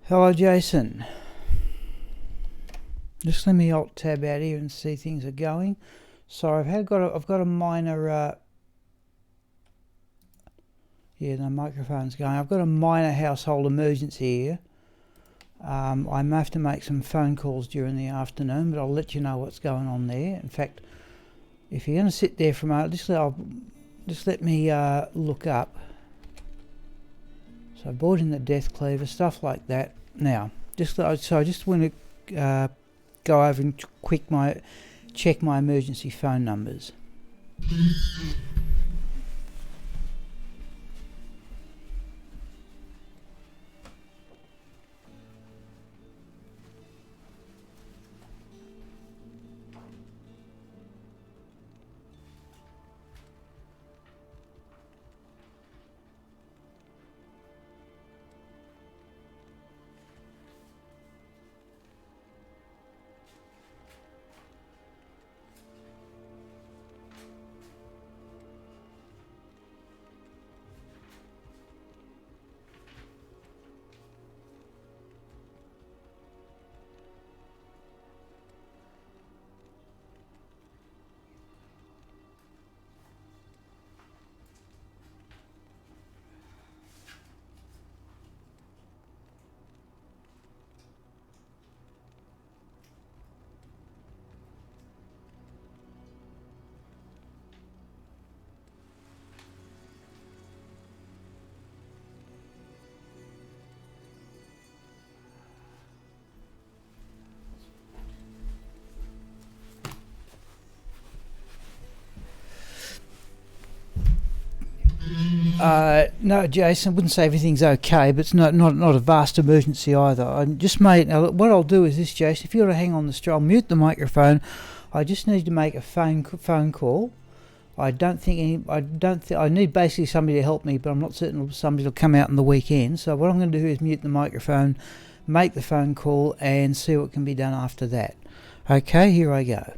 Hello, Jason. Just let me alt tab out here and see things are going. So I've got a minor yeah, the microphone's going. I've got a minor household emergency here. I may have to make some phone calls during the afternoon, but I'll let you know what's going on there. In fact, if you're going to sit there for a moment, just let me look up. So I brought in the Death Cleaver, stuff like that. Now, I just want to go over and check my emergency phone numbers. No, Jason, I wouldn't say everything's okay, but it's not a vast emergency either. I just made. What I'll do is this, Jason. If you want to hang on the straw, I'll mute the microphone. I just need to make a phone call. I need basically somebody to help me, but I'm not certain somebody will come out on the weekend. So what I'm going to do is mute the microphone, make the phone call, and see what can be done after that. Okay, here I go.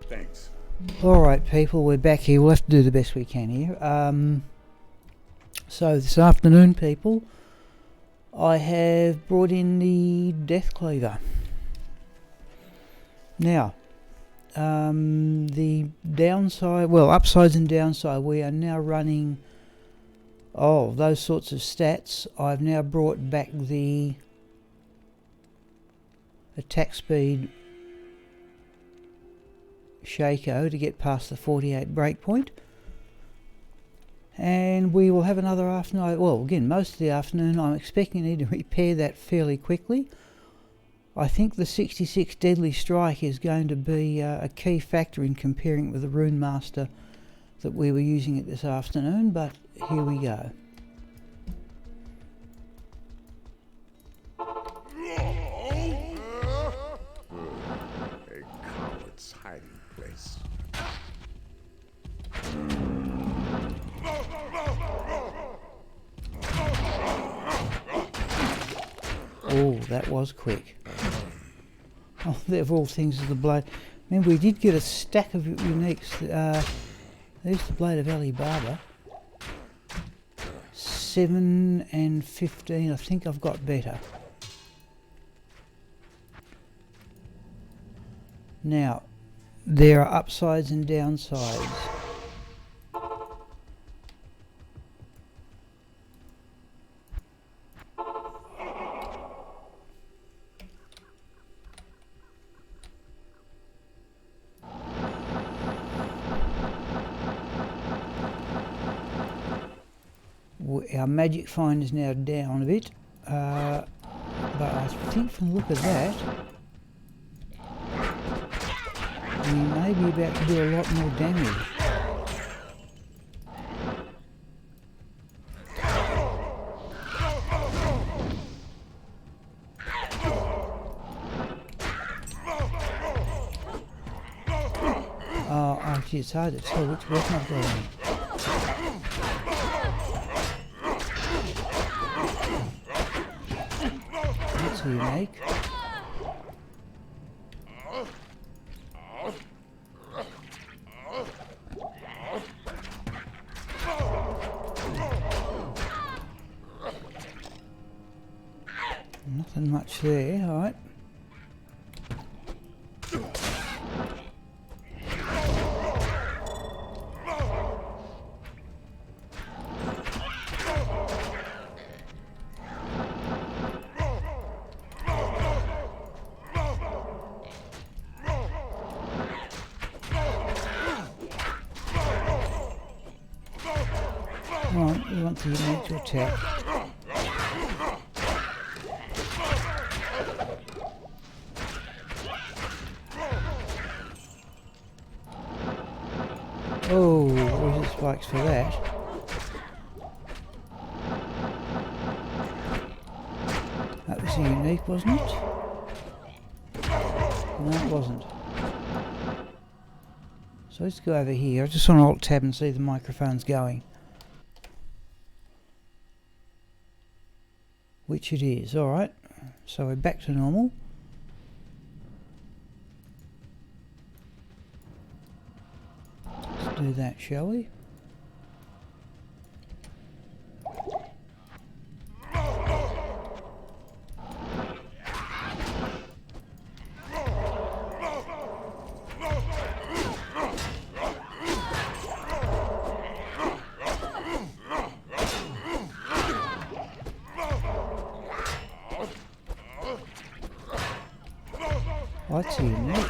Thanks. Alright people, we're back here. We'll have to do the best we can here. So this afternoon, people, I have brought in the Death Cleaver. Now, the downside, well, upsides and downside, we are now running those sorts of stats. I've now brought back the attack speed Shaco to get past the 48 breakpoint, and we will have another afternoon. Well, again, most of the afternoon. I'm expecting to need to repair that fairly quickly. I think the 66 Deadly Strike is going to be a key factor in comparing it with the Rune Master that we were using it this afternoon, but here we go. Oh, that was quick. Oh, of all things, the blood. Remember, we did get a stack of uniques. There's the Blade of Ali Baba. 7 and 15. I think I've got better. Now, there are upsides and downsides. Our magic find is now down a bit, but I think from the look of that, we may be about to do a lot more damage. Oh, actually it's hard to tell which weapon I've got on. That's unique. Nothing much there, alright. Right, we want the unique to attack. Oh, resist spikes for that. That was a unique, wasn't it? No, it wasn't. So let's go over here. I just want to alt tab and see the microphone's going. Which it is, alright. So we're back to normal. Let's do that, shall we? Oh, that's unique.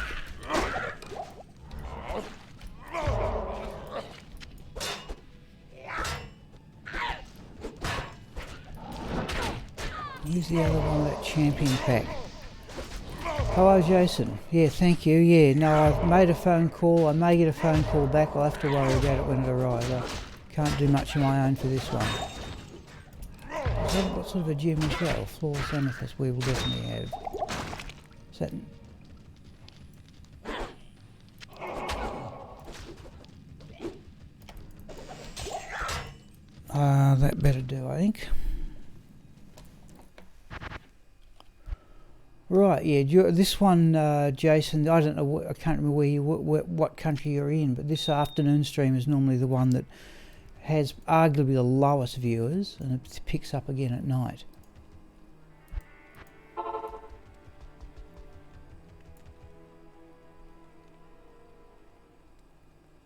Use the other one of that champion pack. Hello Jason. Yeah, thank you. Yeah, no, I've made a phone call. I may get a phone call back. I'll have to worry about it when it arrives. I can't do much of my own for this one. Is that, what sort of a gem is that? Or flawless amethyst we will definitely have. Is that... that better do, I think. Right, yeah, this one, Jason, I don't know, I can't remember where what country you're in, but this afternoon stream is normally the one that has arguably the lowest viewers, and it picks up again at night.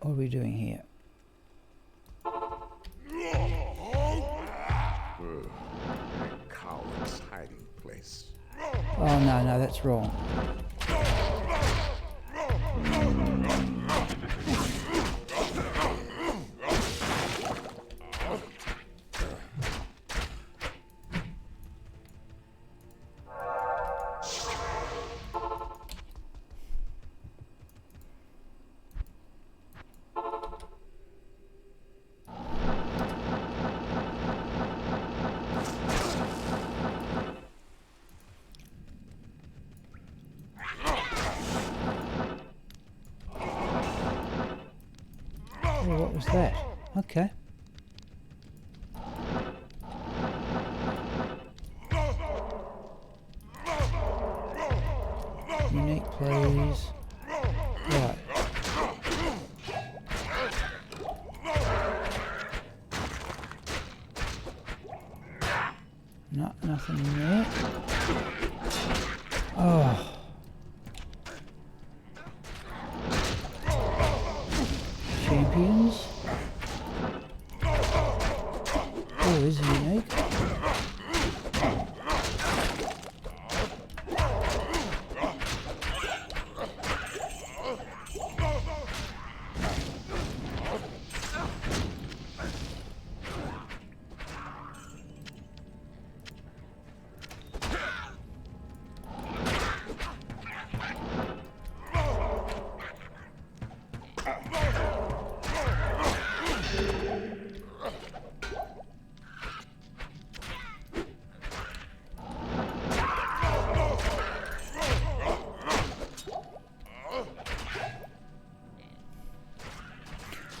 What are we doing here? Coward's hiding place. Oh no, that's wrong. What was that? Okay. Unique, please. No, nothing in there. Oh. Champions. Oh, this is unique.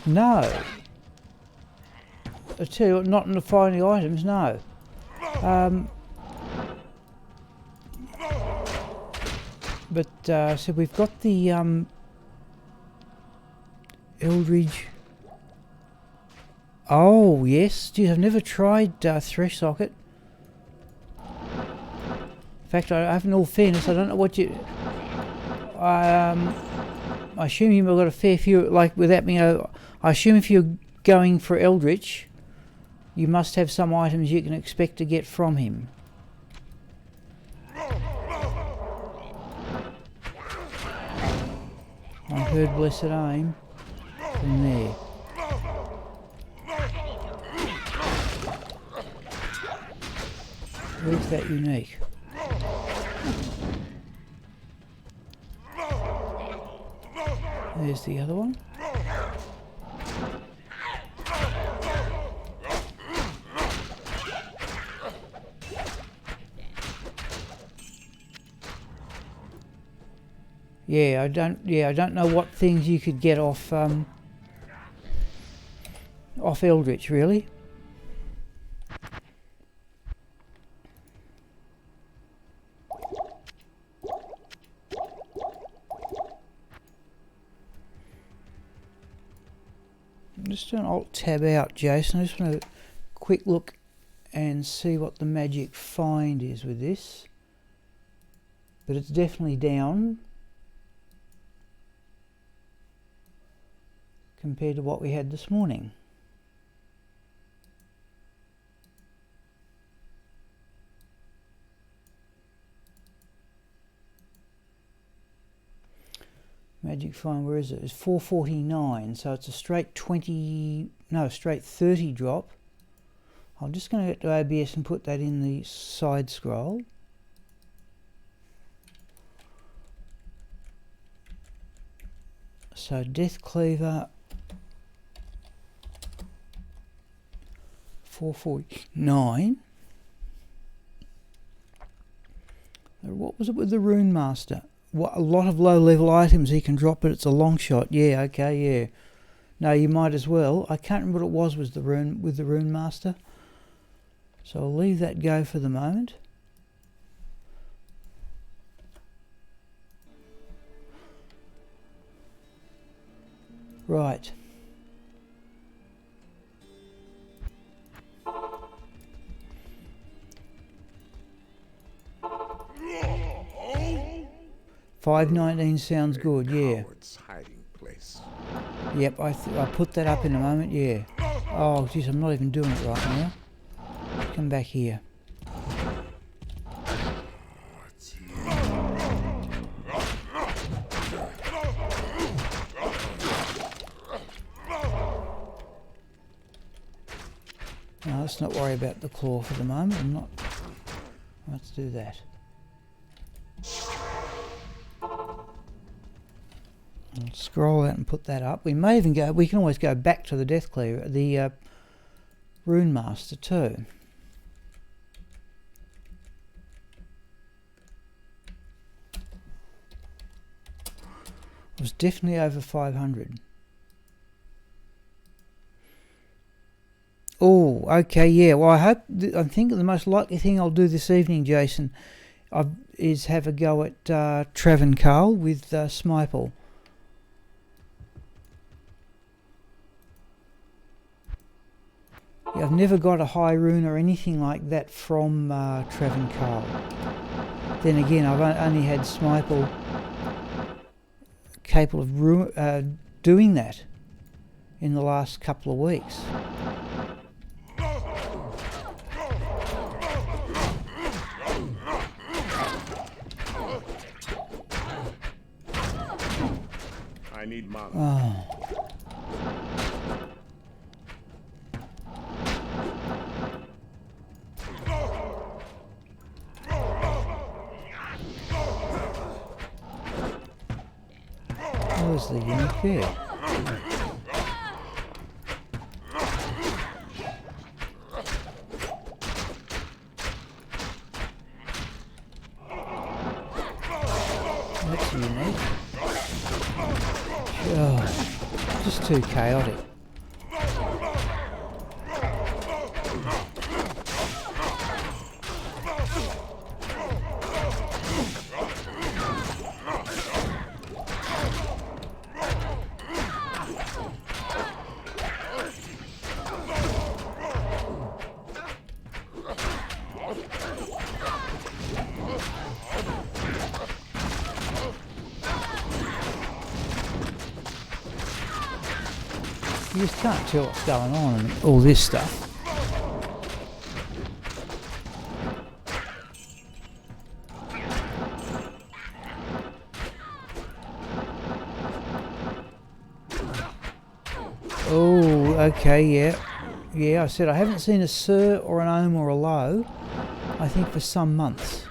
No. I tell you what, not in the finding items, no. So we've got the Eldridge. Oh yes, geez, I've never tried Thresh Socket. In fact, I have in all fairness, I don't know what you. I assume you've got a fair few, like without me. I assume if you're going for Eldritch, you must have some items you can expect to get from him. I heard blessed aim from there. Where's that unique? There's the other one. I don't know what things you could get off Eldritch, really. I'm just doing Alt Tab out, Jason. I just want to quick look and see what the magic find is with this. But it's definitely down compared to what we had this morning. Magic find, where is it? It's 449, so it's a straight 30 drop. I'm just going to get to OBS and put that in the side scroll. So Death Cleaver 449. What was it with the Rune Master? What, a lot of low level items he can drop, but it's a long shot. Yeah, okay, yeah. No, you might as well. I can't remember what it was the Rune Master. So I'll leave that go for the moment. Right. $5.19 sounds good, yeah. Yep, I put that up in a moment, yeah. Oh, geez, I'm not even doing it right now. Come back here. No, let's not worry about the claw for the moment. Let's do that. I'll scroll out and put that up. We may even go. We can always go back to the Death Cleaver, the Rune Master too. It was definitely over 500. Oh, okay, yeah. Well, I think the most likely thing I'll do this evening, Jason, is have a go at Travancarl with Smipel. Yeah, I've never got a high rune or anything like that from Trev and Carl. Then again, I've only had Smiple capable of doing that in the last couple of weeks. I need mana. Oh. Where's the unit there? That's unique. Oh, just too chaotic. You just can't tell what's going on and all this stuff. Oh, okay, yeah. Yeah, I said I haven't seen a Sir or an Ohm or a Low, I think, for some months.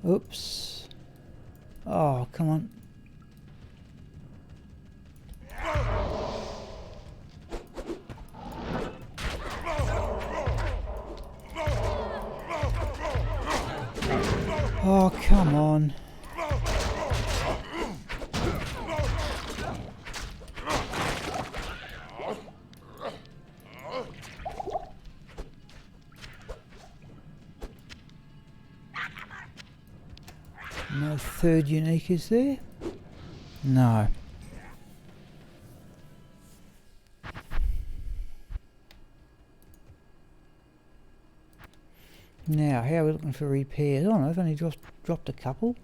Oops. Oh, come on. Oh, come on. No third unique, is there? No. Now, how are we looking for repairs? Oh no, I've only dropped a couple.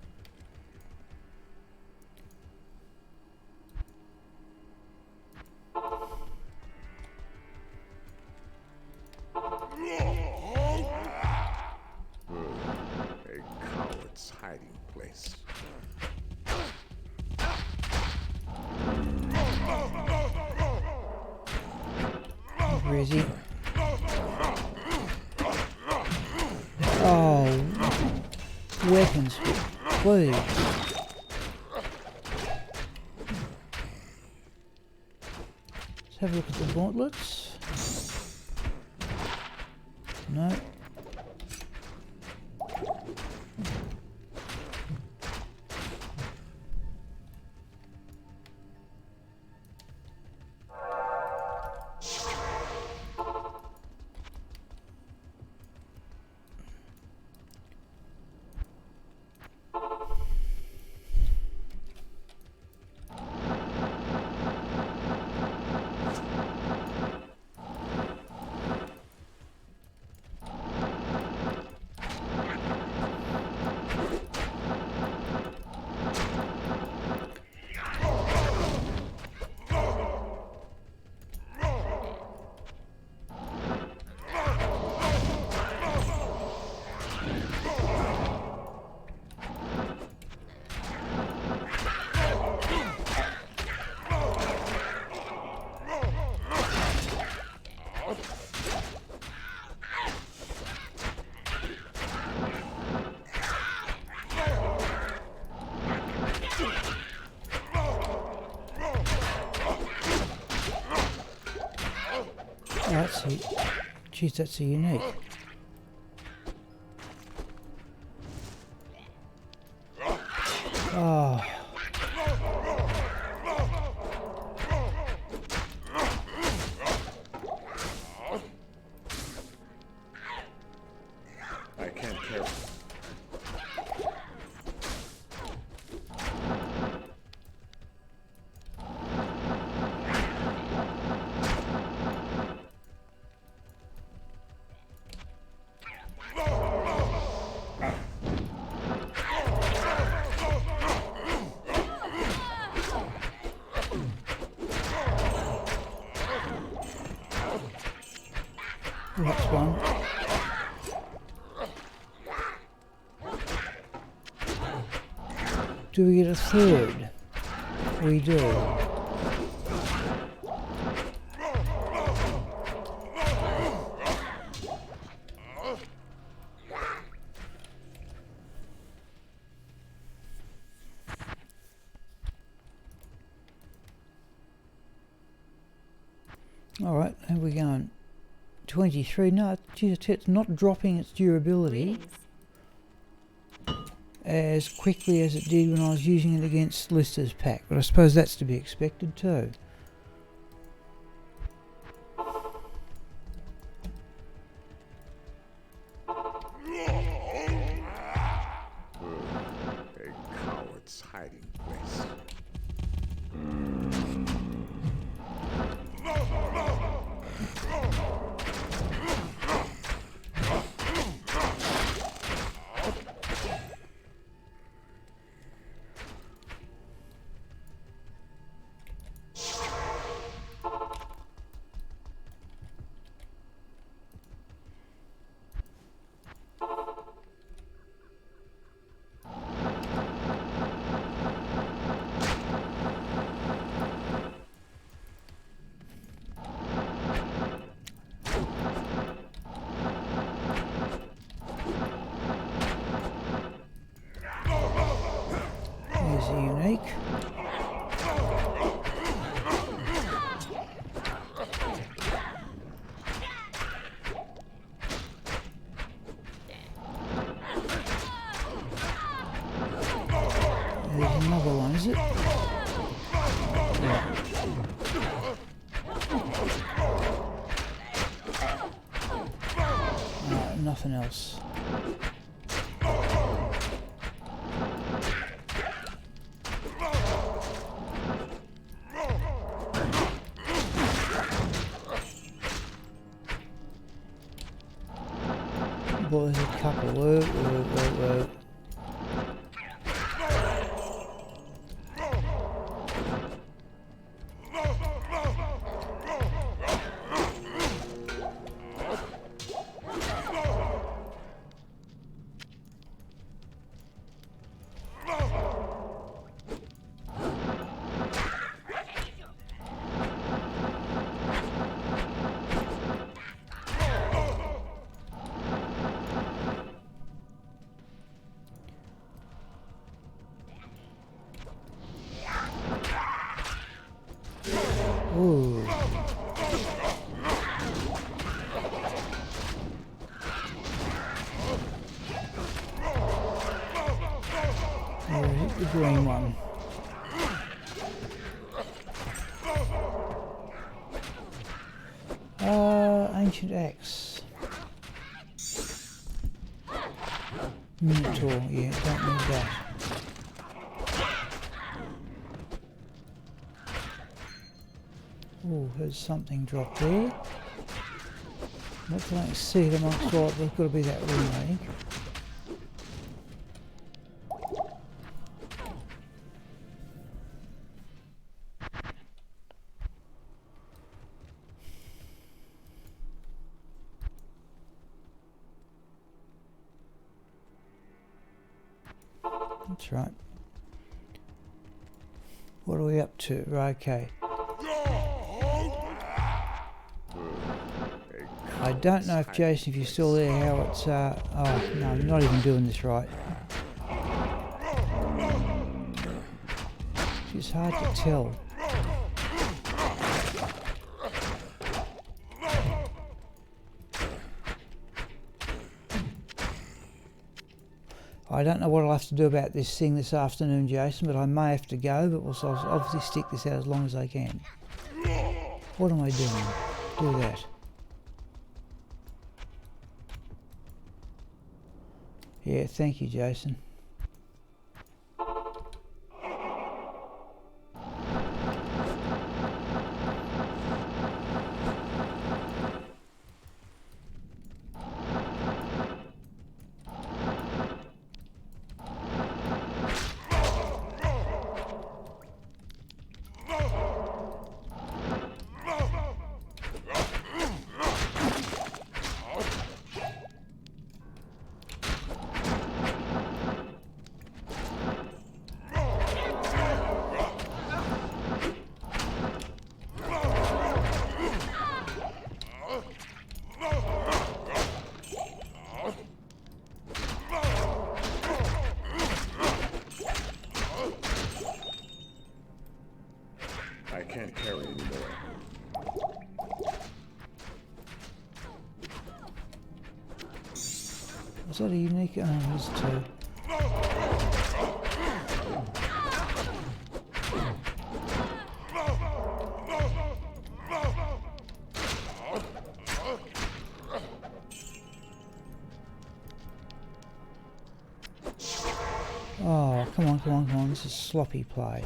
A coward's hiding place. Where is he? Oh, weapons, please. Let's have a look at the gauntlets. No. Oh, that's a... Jeez, that's a unique. Oh. I can't carry. That's one. Do we get a third? We do. Alright, how are we going? 23. No, it's not dropping its durability as quickly as it did when I was using it against Lister's pack, but I suppose that's to be expected too. A coward's hiding place. There's a unique. There's another one, is it? Yeah. Nothing else. Boy, there's a couple. Whoa. Ooh. Oh, the green one. Ancient axe. Minotaur, yeah, don't need that. Oh, there's something dropped there. What can I see it amongst what? There's got to be that room, I think. That's right. What are we up to? Right, okay. I don't know if Jason, if you're still there, how it's oh no, I'm not even doing this right. It's hard to tell. I don't know what I'll have to do about this thing this afternoon, Jason, but I may have to go, but also I'll obviously stick this out as long as I can. What am I doing? Do that. Yeah, thank you, Jason. can't carry anymore. Is that a unique? Oh, there's two. Oh, come on, come on, come on. This is sloppy play.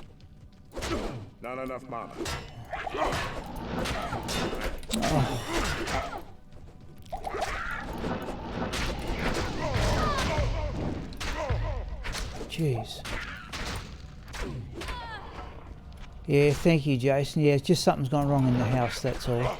Not enough mana. Jeez. Yeah, thank you, Jason. Yeah, it's just something's gone wrong in the house, that's all.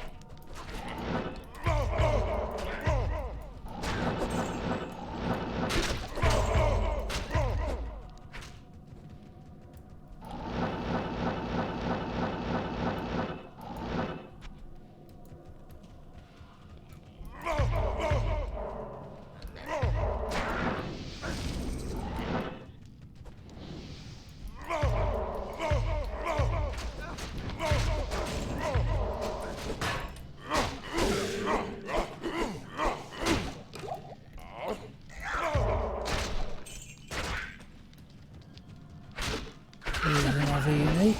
Here's another unique.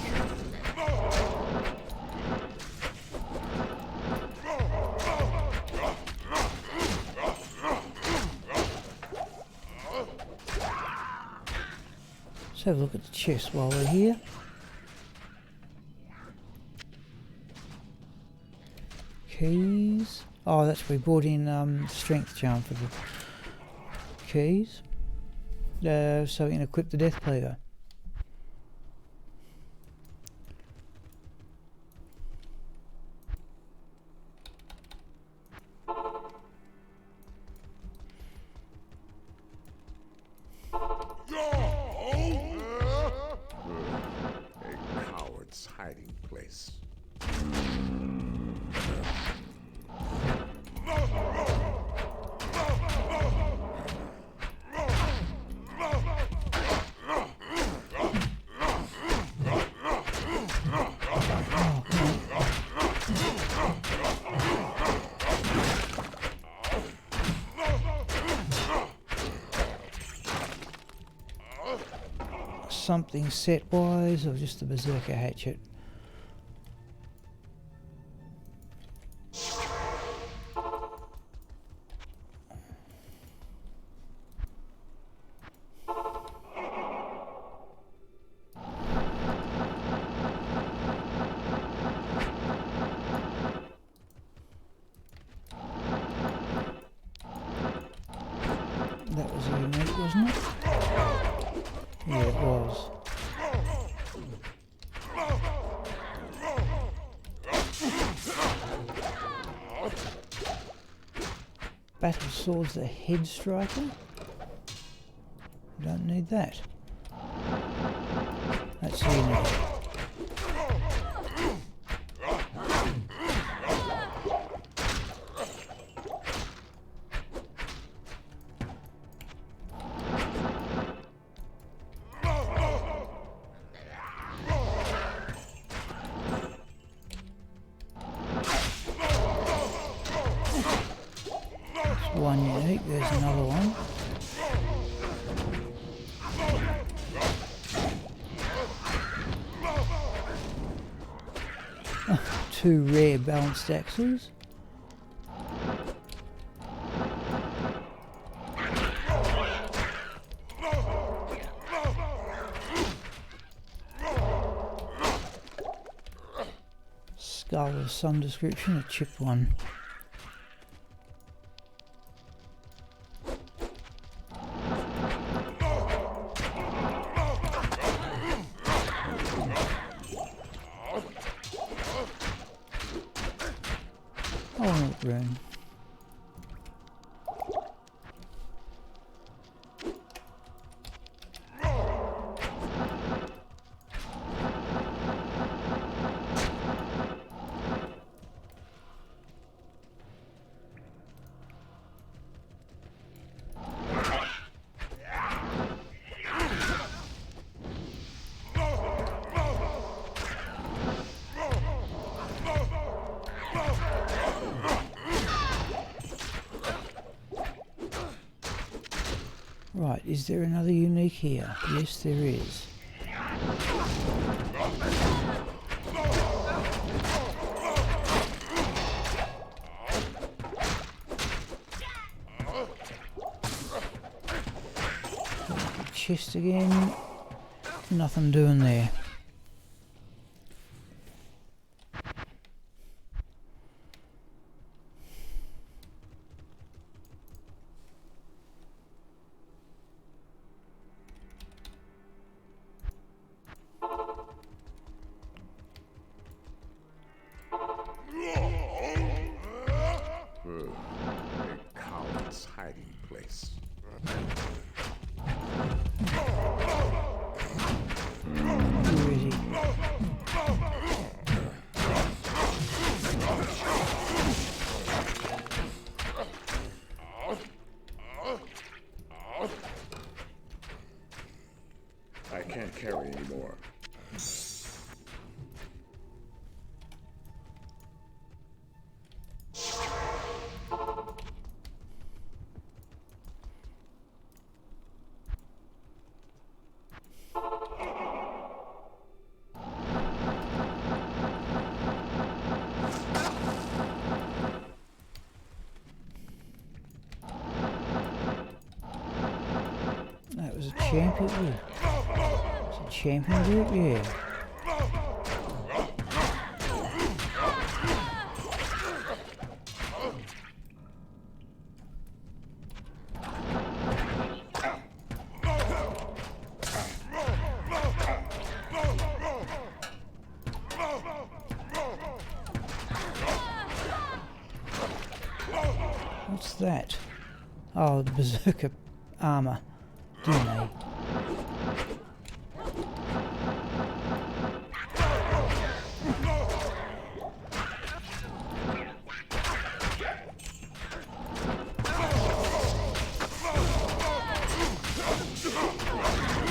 Let's have a look at the chest while we're here. Keys. Oh, that's we brought in strength charm for the keys. So we can equip the Death Cleaver. A coward's hiding place. Something set wise, or just the berserker hatchet? That was a unique, wasn't it? Yeah, it was. Battle Swords, the head striker? Don't need that. That's unique. One unique, there's another one. Two rare balanced axes. Skull of some description, a chipped one. Oh, rune. Right, is there another unique here? Yes, there is. Chest again. Nothing doing there. A coward's hiding place. Where is he? I can't carry anymore. That was a champion. It's a champion group, yeah. What's that? Oh, the berserker armor. DNA.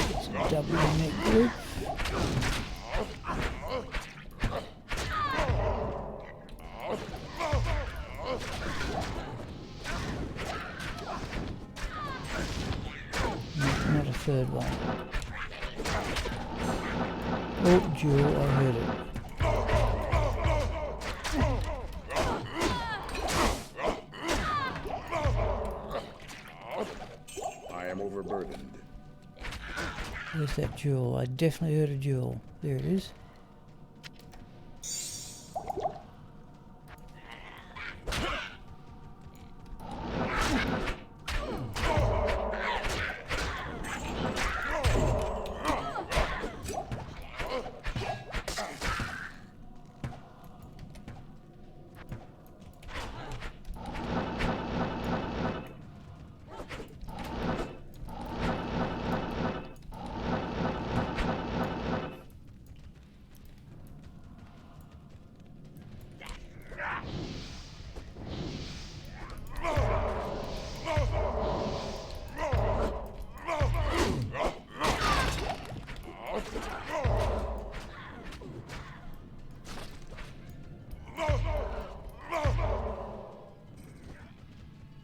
It's a double unique group. Not a third one. Oh, Jewel, I heard it. I am overburdened. Where's that Jewel? I definitely heard a Jewel. There it is.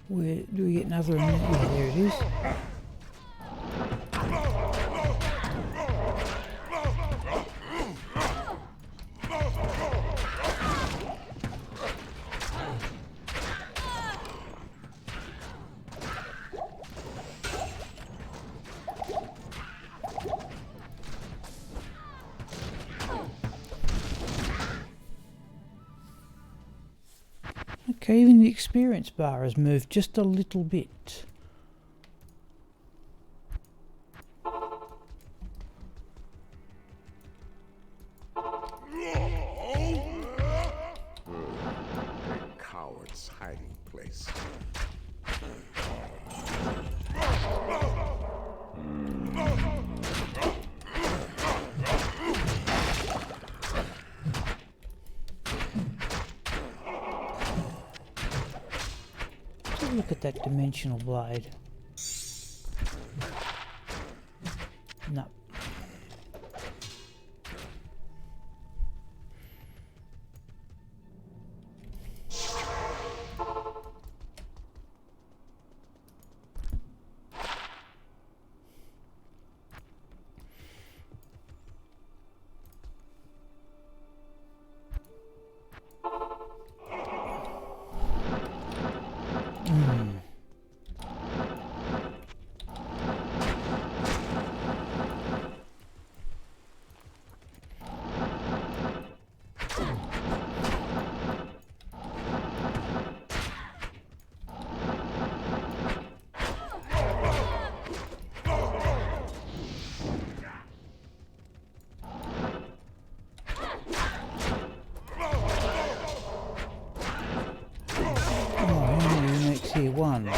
Where do we get another one? Yeah, there it is. Okay, even the experience bar has moved just a little bit. A coward's hiding place. Look at that dimensional blade. No. 1, 2.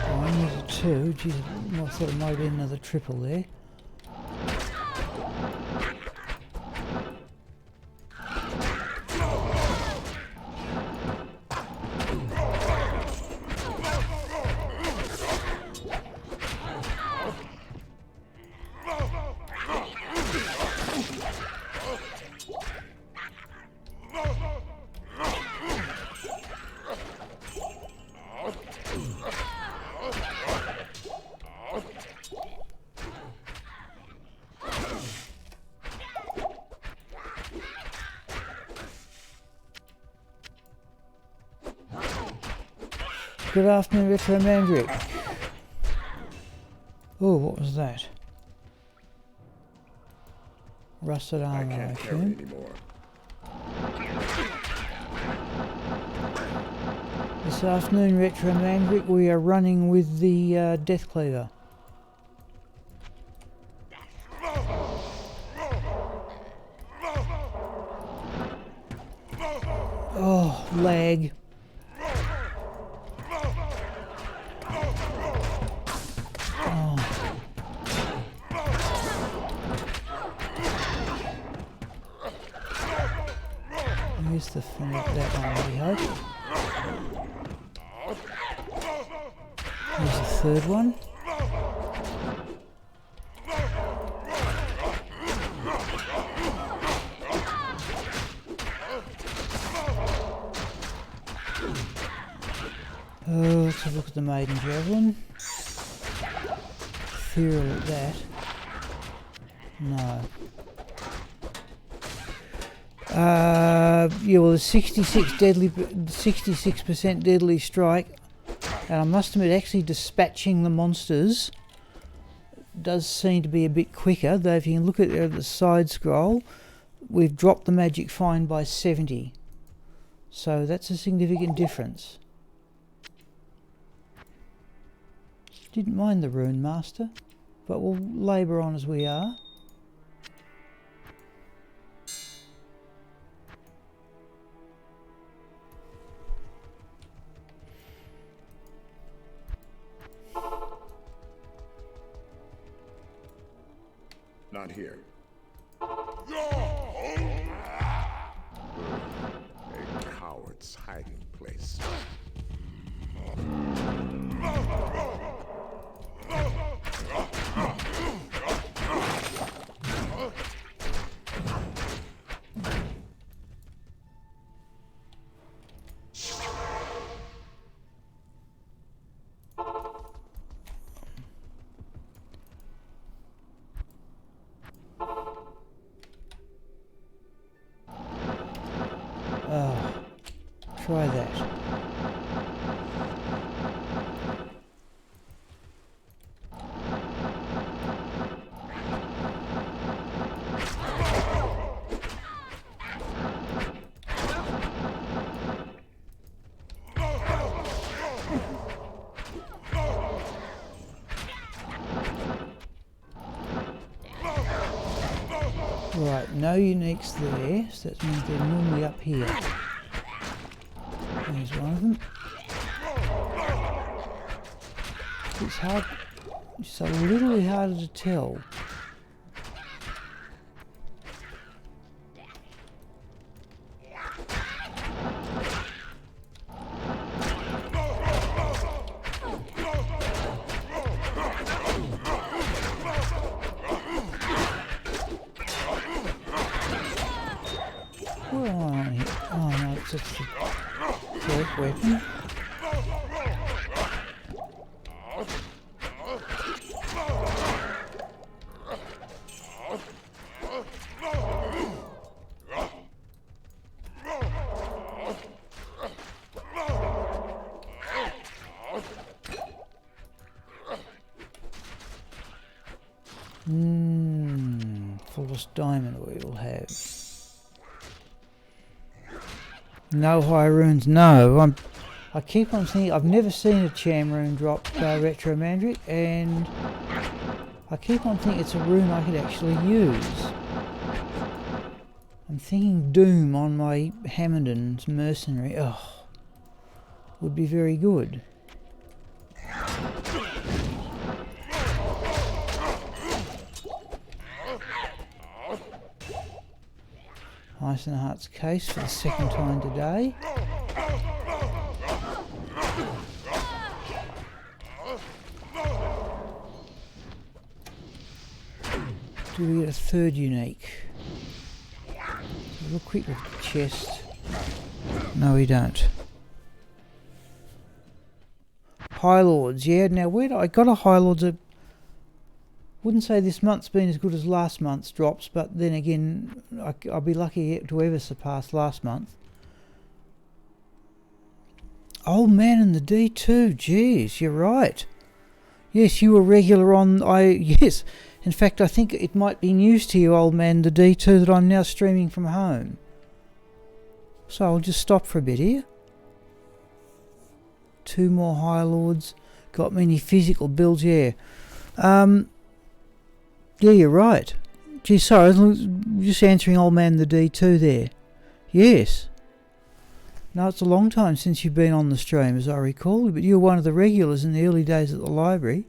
One is a 2. Geez, I thought it might have been another triple there. Good afternoon, Retro Mandrick. Oh, what was that? Rusted I armor, I can't carry assume. anymore. This afternoon, Retro Mandrick, we are running with the Death Cleaver. Oh, lag. Here's the finish that one, we hope. Here's the third one. Oh, let's have a look at the maiden javelin. Ethereal at that. No. Yeah, well, the 66% deadly strike, and I must admit, actually dispatching the monsters does seem to be a bit quicker. Though, if you can look at the side scroll, we've dropped the magic fine by 70, so that's a significant difference. Didn't mind the Rune Master, but we'll labour on as we are. Not here. A coward's hiding place. Oh, try that. Right, no uniques there, so that means they're normally up here. There's one of them. It's hard, it's a little bit harder to tell. Where am I on here? Oh no, it's just the third weapon. Fullest diamond we will have. No high runes, no. I keep on thinking, I've never seen a Cham rune drop Retro Mandrick, and I keep on thinking it's a rune I could actually use. I'm thinking Doom on my Hammondon's mercenary. Oh, would be very good. Ice and Heart's case for the second time today. Do we get a third unique? Real quick look at the chest. No, we don't. High Lords, yeah. Now, where I got a High Lords? Wouldn't say this month's been as good as last month's drops, but then again, I'll be lucky to ever surpass last month. Old Man in the D2, jeez, you're right. Yes, you were regular on. Yes. In fact, I think it might be news to you, Old Man, the D2, that I'm now streaming from home. So I'll just stop for a bit here. 2 more High Lords. Got many physical builds, yeah. Yeah, you're right. Gee, sorry, I was just answering Old Man the D2 there. Yes. No, it's a long time since you've been on the stream, as I recall, but you were one of the regulars in the early days at the library.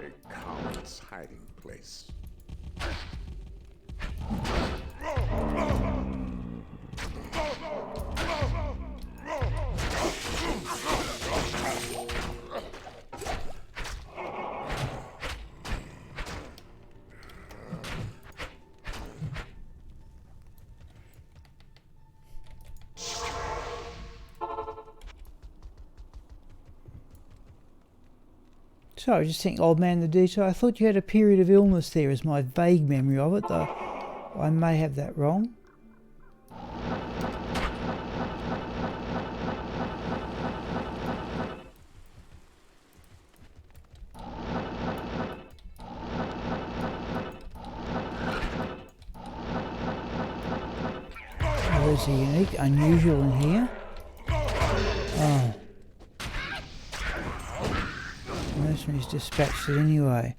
A coward's hiding place. So I just think Old Man the D2. I thought you had a period of illness there, is my vague memory of it, though I may have that wrong. There's a unique, unusual in here. Oh. Mercenaries dispatched it anyway.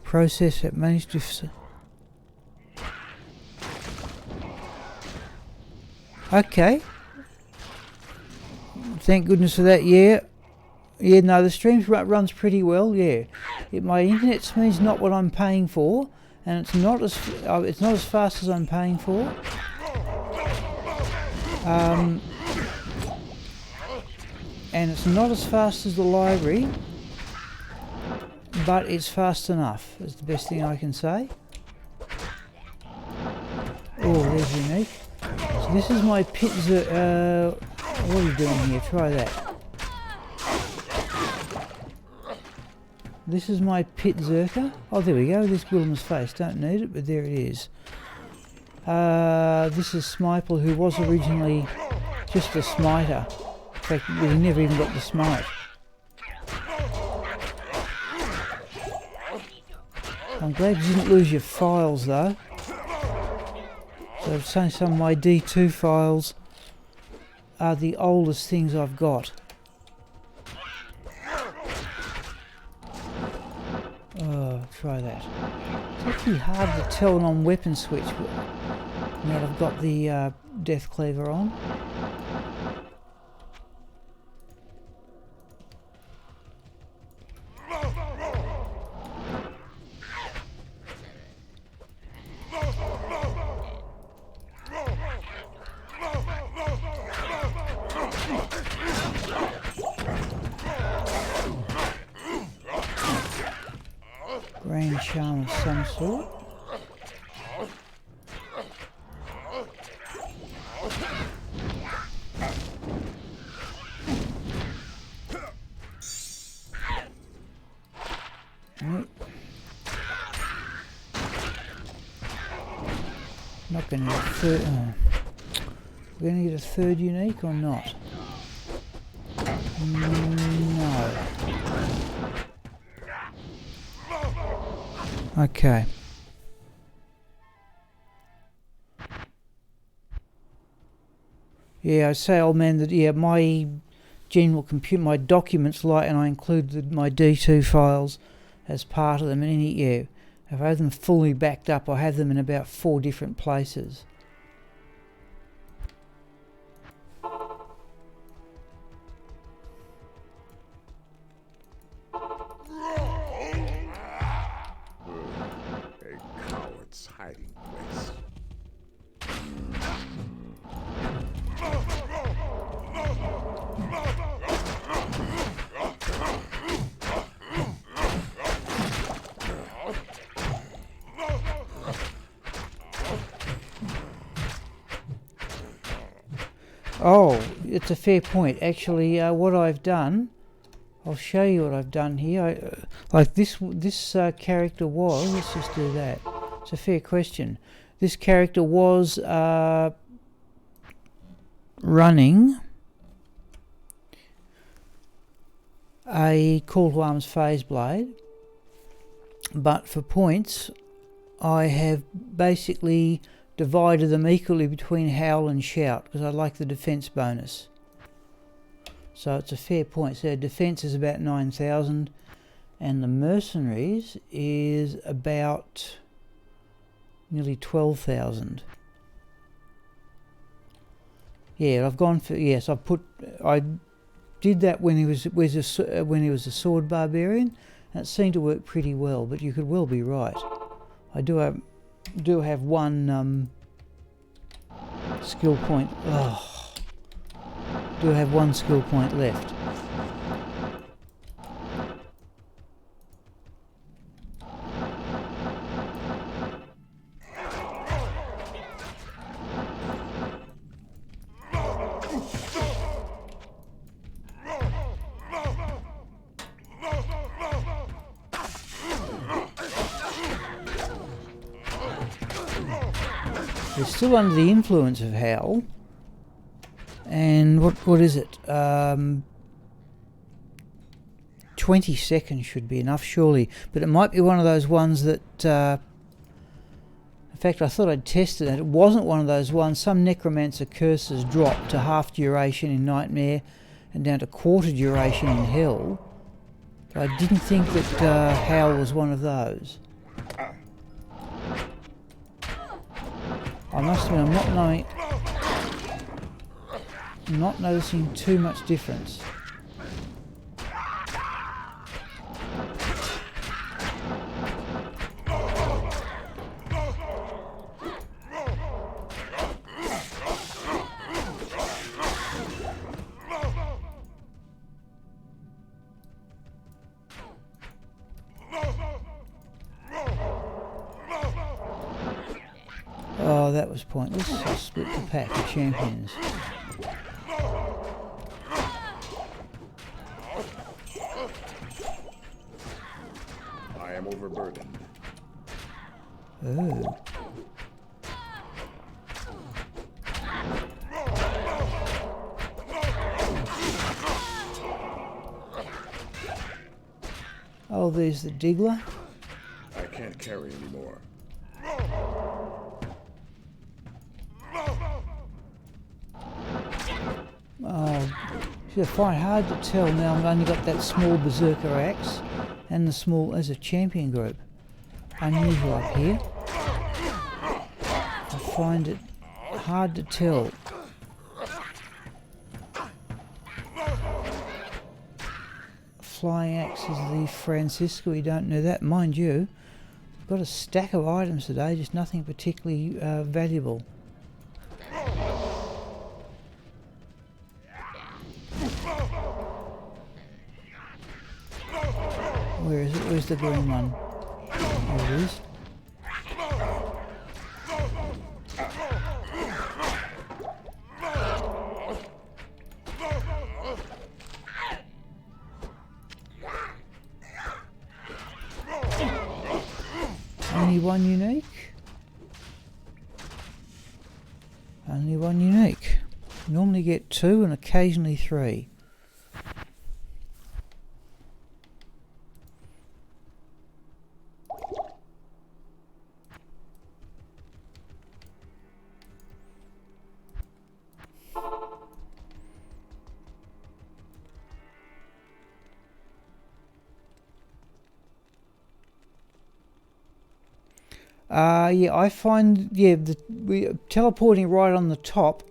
Process that managed to... Okay. Thank goodness for that, yeah. Yeah, no, the stream runs pretty well, yeah. My internet speed's not what I'm paying for, and it's not as fast as I'm paying for. And it's not as fast as the library, but it's fast enough, is the best thing I can say. Oh, there's unique. So this is my pizza. What are you doing here? Try that. This is my pitzerker. Oh, there we go. This Wilma's face. Don't need it, but there it is. This is Smiple, who was originally just a smiter. In fact, he never even got the smite. I'm glad you didn't lose your files though. So I'd say some of my D2 files are the oldest things I've got. Oh, try that. It's actually hard to tell on weapon switch now that I've got the Death Cleaver on. Grand charm of some sort. going to get a third. We're going to get a third unique or not? No. Okay. Yeah, I say, old man, that my general computer, my documents light, and I included my D2 files as part of them. And if I have them fully backed up, I have them in about 4 different places. A coward's hiding place. Oh, it's a fair point. Actually, what I've done, I'll show you what I've done here. Like this character was, let's just do that. It's a fair question. This character was running a Call to Arms phase blade, but for points, I have basically divided them equally between Howl and Shout because I like the defense bonus. So it's a fair point. So defense is about 9,000 and the mercenaries is about nearly 12,000. Yeah, I've gone for, yes, I did that when he was a sword barbarian, and it seemed to work pretty well, but you could well be right. I do have one skill point. Do have one skill point left. We're still under the influence of Howl. And what is it? 20 seconds should be enough, surely. But it might be one of those ones that... in fact, I thought I'd tested it. It wasn't one of those ones. Some Necromancer curses drop to half duration in Nightmare and down to quarter duration in Hell. But I didn't think that Howl was one of those. I must admit, I'm not noticing too much difference. Oh, that was pointless. I split the pack of champions. I am overburdened. Oh. Oh, there's the Diggler. I can't carry anymore. Oh, I find it hard to tell now. I've only got that small berserker axe and the small as a champion group. Unusual up here. I find it hard to tell. Flying axe is the Francisco. We don't know that, mind you. I've got a stack of items today, just nothing particularly valuable. Where is it? Where's the green one? There it is. Only one unique? Only one unique. Normally get 2 and occasionally 3. Yeah, I find, yeah, we're teleporting right on the top.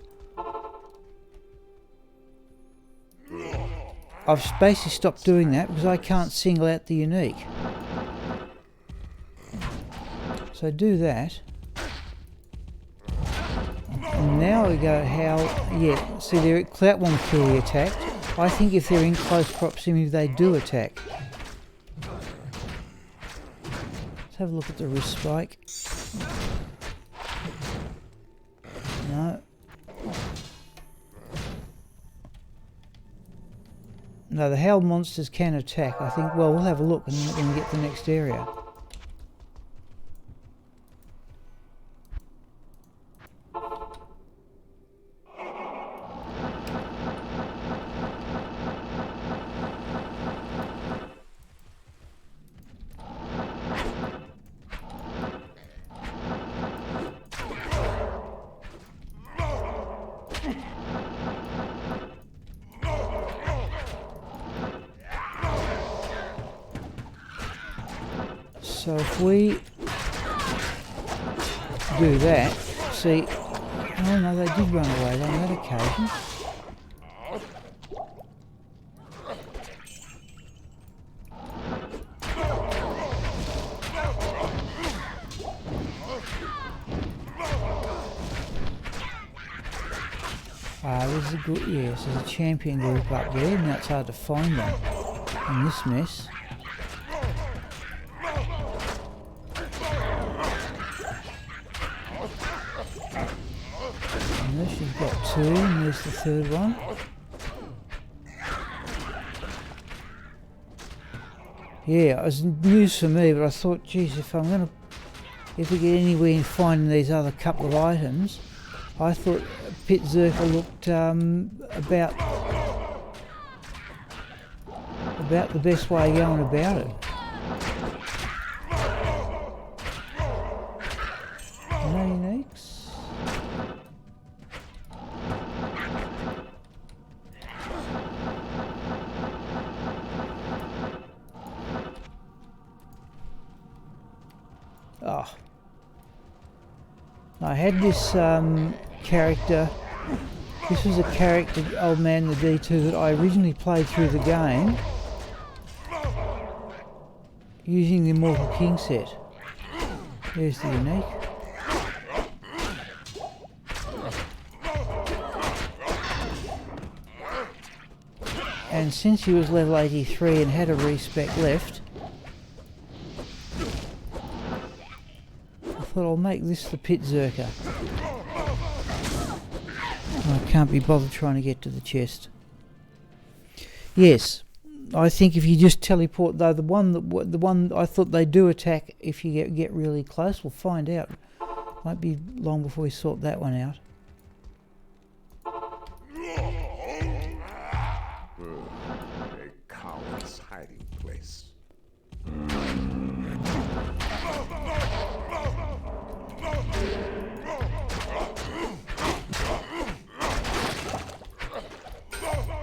I've basically stopped doing that because I can't single out the unique. So do that. And now we go how, yeah, see that one clearly attacked. I think if they're in close proximity they do attack. Let's have a look at the wrist spike. No. No, the hell monsters can attack. I think, well, we'll have a look when we get to the next area. So if we do that, see, oh no, they did run away on that occasion. There's a good, yes, there's a champion group up there. Now it's hard to find them in this mess. She's got 2, and there's the third one. Yeah, it was news for me, but I thought, geez, if we get anywhere in finding these other couple of items, I thought Pitzerker looked about the best way of going about it. No uniques. Oh, I had this character. This was a character, Old Man the D2, that I originally played through the game using the Immortal King set. There's the unique. And since he was level 83 and had a respec left, I thought I'll make this the Pitzerker. I can't be bothered trying to get to the chest. Yes, I think if you just teleport, though, the one I thought they do attack if you get really close. We'll find out. Won't be long before we sort that one out. A coward's hiding place.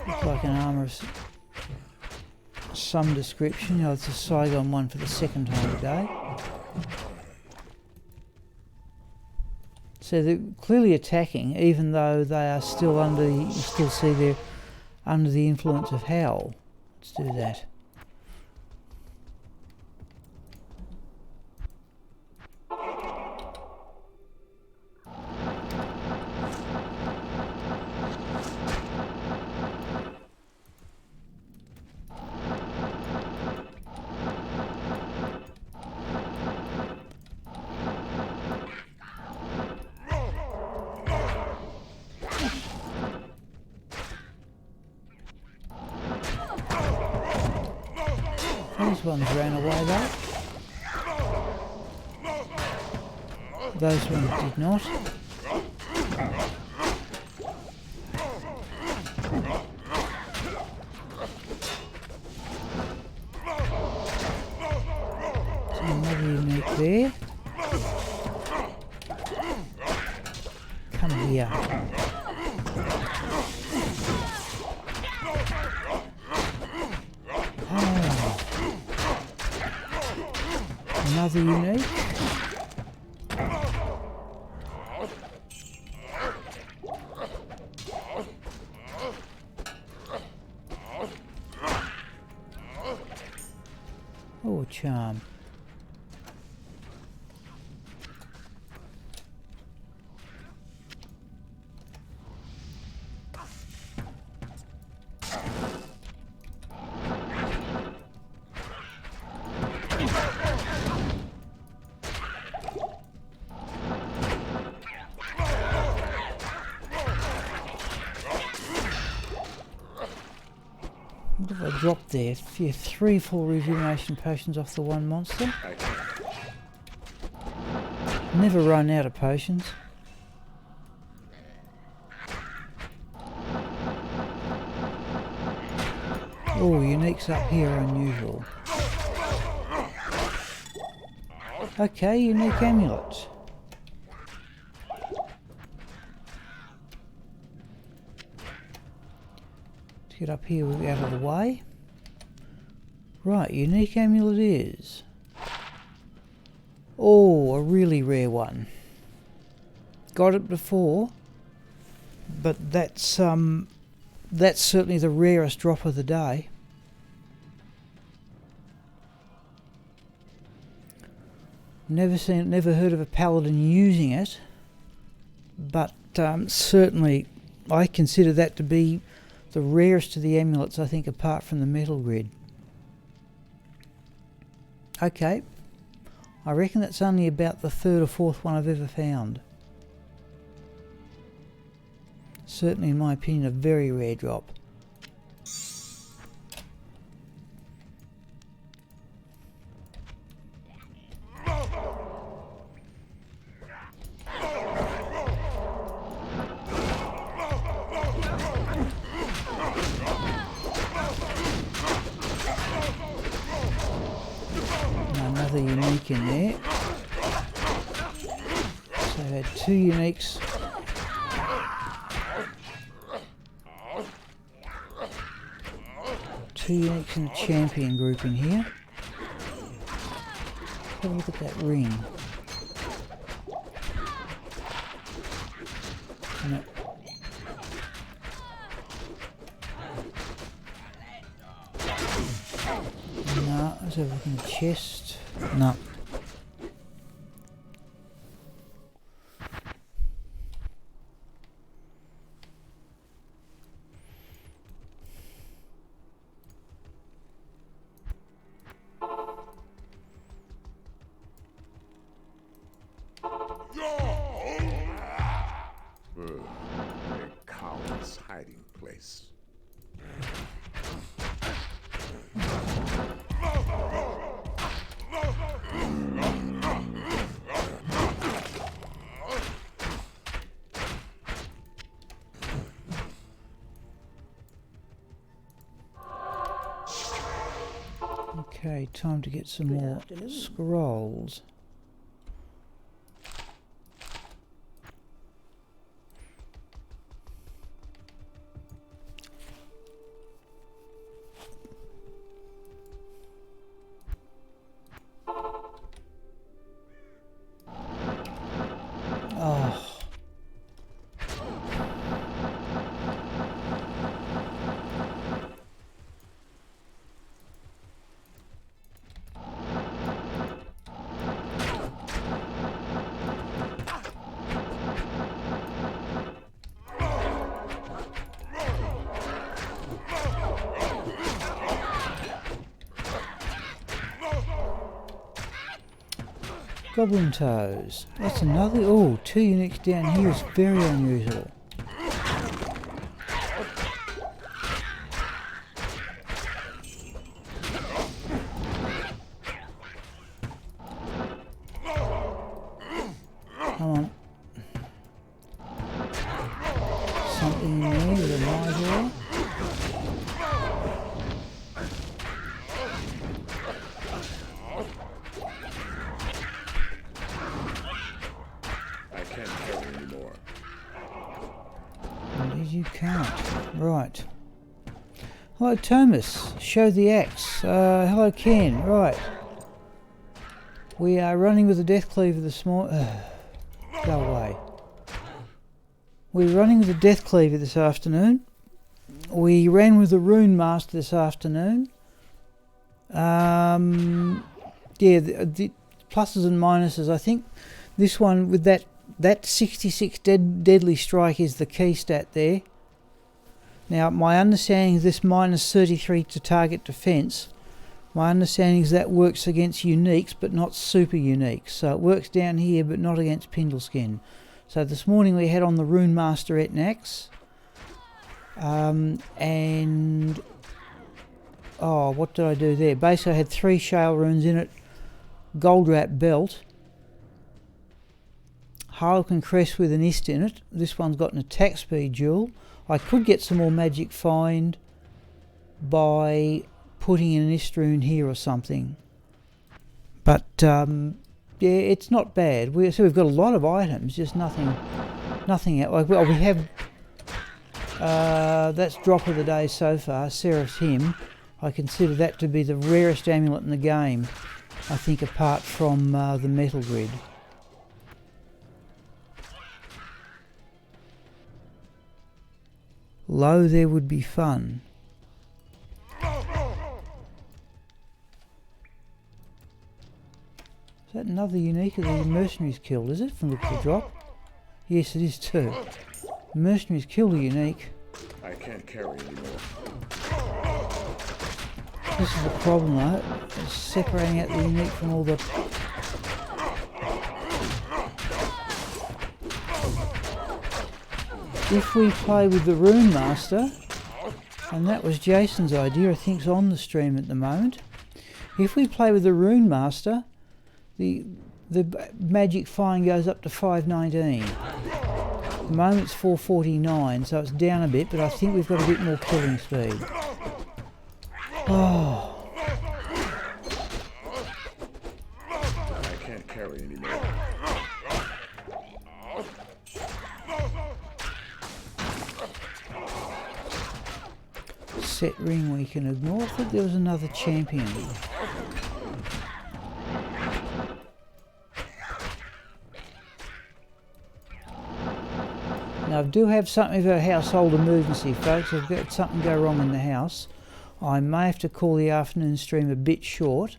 Looks like an armour of some description. Oh, it's a Saigon one for the second time today. So they're clearly attacking, even though they are still under. You still see they're under the influence of Howl. Let's do that. Those ones ran away though. Those ones did not. there. Come here. Oh. Another unique. Oh, charm. What have I dropped there? Yeah, 3 full rejuvenation potions off the one monster. Never run out of potions. Oh, uniques up here are unusual. Okay, unique amulet. Let's get up here, we're out of the way. Right, unique amulet is... Oh, a really rare one. Got it before, but that's certainly the rarest drop of the day. Never seen it, never heard of a paladin using it, but certainly I consider that to be the rarest of the amulets, I think, apart from the metal grid. Okay, I reckon that's only about the 3rd or 4th one I've ever found. Certainly, in my opinion, a very rare drop. Another unique in there. So I had 2 uniques. Two uniques in the champion group in here. Have a look at that ring. No. No, let's have a look in the chest. No. A coward's hiding place. Okay, time to get some more scrolls. Oh. Goblin toes. That's another. Oh, 2 uniques down here is very unusual. Come on. Something in there with a Nigel. can't. Right. Hello Thomas, show the axe. Hello Ken, right. We are running with the Death Cleaver this morning. Go away. We're running with the Death Cleaver this afternoon. We ran with the Rune Master this afternoon. Yeah, the pluses and minuses. I think this one with that 66 deadly strike is the key stat there. Now, my understanding is this minus 33 to target defense. My understanding is that works against uniques, but not super uniques. So it works down here, but not against Pindleskin. So this morning we had on the Rune Master Etnax. And oh, what did I do there? Basically I had 3 shale runes in it, gold wrap belt, Harlequin crest with an ist in it. This one's got an attack speed jewel. I could get some more magic find by putting in an ist rune here or something. But yeah, it's not bad. So we've got a lot of items, just nothing out. Well, we have that's drop of the day so far, Seraph's Hymn. I consider that to be the rarest amulet in the game, I think, apart from the Metal Grid. Lo, there would be fun. Is that another unique of the mercenaries killed, is it, from the drop? Yes, it is too. Mercenaries killed a unique. I can't carry anymore. This is the problem though, it's separating out the unique from all the... If we play with the Rune Master, and that was Jason's idea, I think it's on the stream at the moment. If we play with the Rune Master, the magic fine goes up to 519. At the moment it's 449, so it's down a bit, but I think we've got a bit more killing speed. Oh. I can't carry anymore. Set ring we can ignore. I think there was another champion. Now I do have something of a household emergency, folks. I've got something go wrong in the house. I may have to call the afternoon stream a bit short,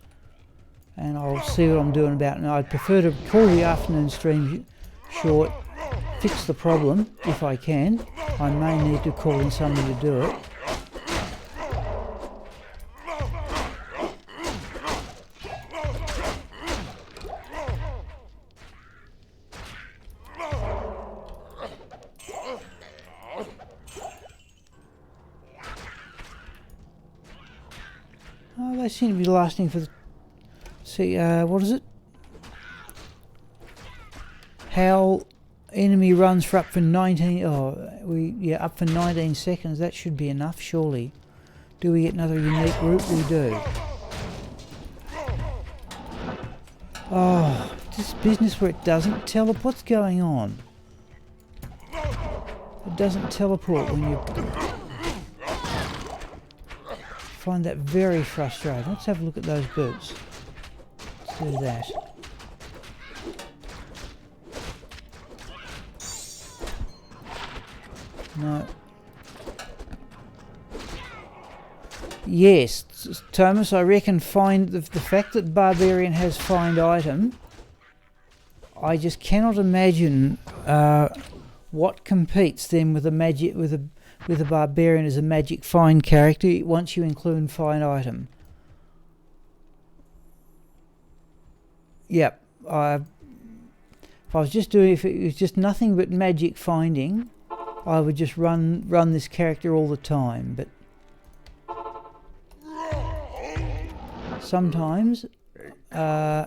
and I'll see what I'm doing about it. Now I'd prefer to call the afternoon stream short, fix the problem if I can. I may need to call in somebody to do it. Oh, they seem to be lasting for the... See, what is it? How enemy runs for up for 19... Oh, yeah, up for 19 seconds. That should be enough, surely. Do we get another unique route? We do. Oh, this business where it doesn't teleport. What's going on? It doesn't teleport when you... Find that very frustrating. Let's have a look at those boots. Let's do that. No. Yes, Thomas, I reckon find the fact that Barbarian has find item, I just cannot imagine what competes then with a magic with a Barbarian as a magic find character once you include find item. Yep, if I was just doing, if it was just nothing but magic finding, I would just run this character all the time. But sometimes I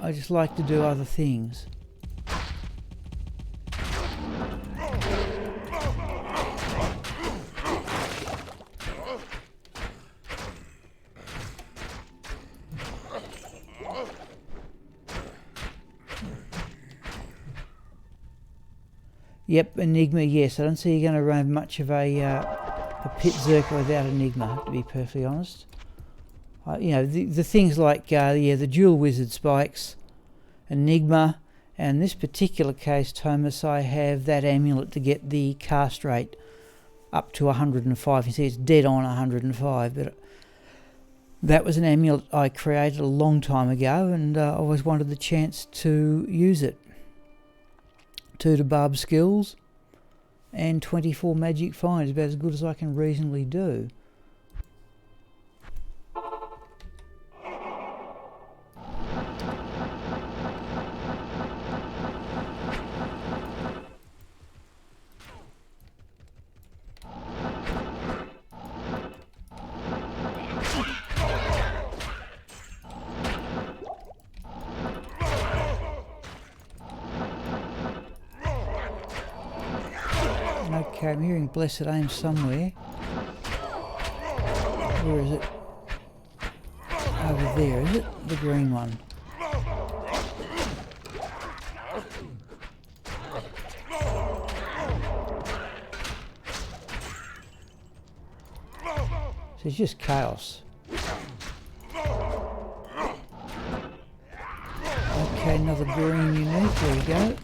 just like to do other things. Yep, Enigma, yes. I don't see you're going to run much of a pitzerker without Enigma, to be perfectly honest. You know, the things like, the dual wizard spikes, Enigma, and in this particular case, Thomas, I have that amulet to get the cast rate up to 105. You see it's dead on 105, but that was an amulet I created a long time ago, and I always wanted the chance to use it. 2 to barb skills and 24 magic finds, about as good as I can reasonably do. Okay, I'm hearing Blessed Aim somewhere. Where is it? Over there, is it? The green one. So it's just chaos. Okay, another green unique, there we go.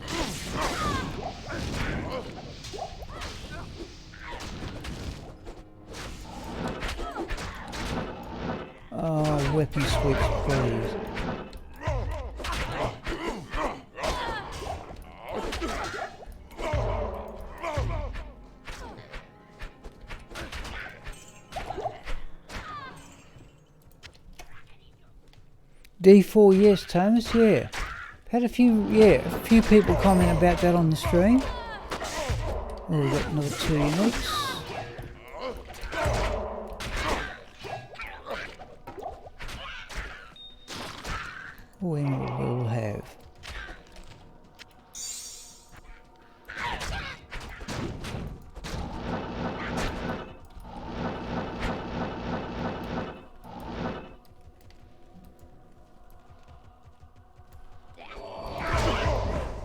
Oh, weapon switch, please. D4, yes, Thomas, yeah. Had a few people comment about that on the stream. Oh, we've got another 2 uniques. What emerald we'll have.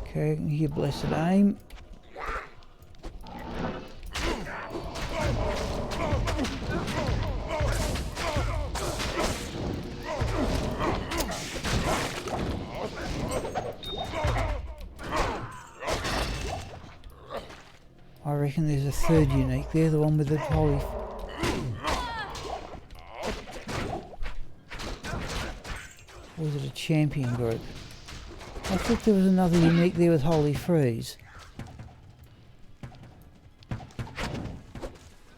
Okay, here, Blessed Aim. I reckon there's a 3rd unique there, the one with the holy. Or was it a champion group? I thought there was another unique there with Holy Freeze.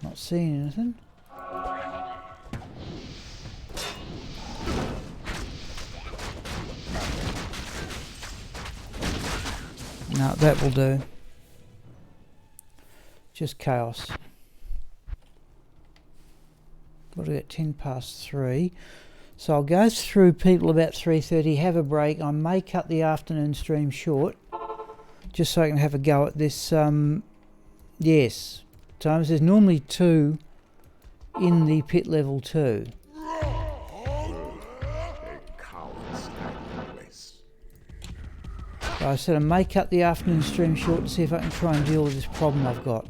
Not seeing anything. No, that will do. Just chaos. Got to get 10 past 3. So I'll go through people about 3:30, have a break. I may cut the afternoon stream short, just so I can have a go at this. Yes, times there's normally 2 in the pit level 2. So I said I may cut the afternoon stream short to see if I can try and deal with this problem I've got.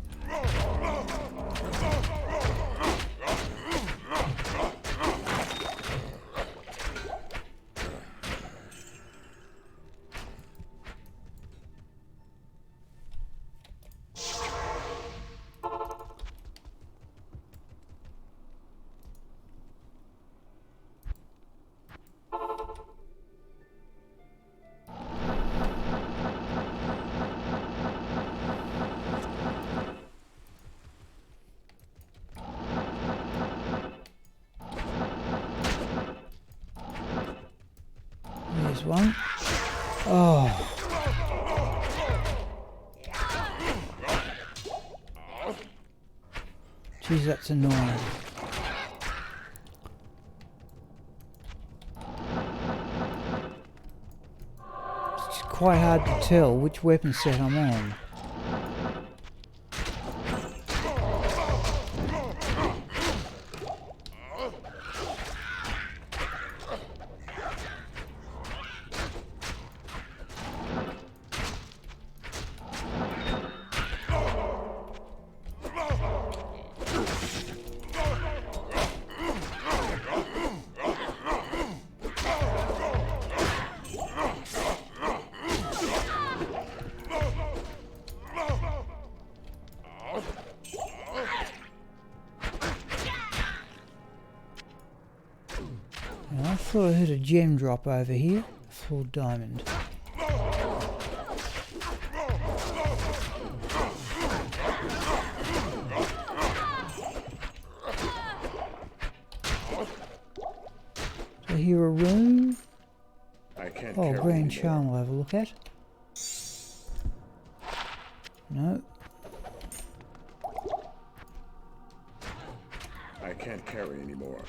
There's one. Oh. Geez, that's annoying. It's quite hard to tell which weapon set I'm on. I thought I heard a gem drop over here. A full diamond. I hear a room. I can't Oh, carry Grand anymore. Charm we'll have a look at. No. I can't carry anymore.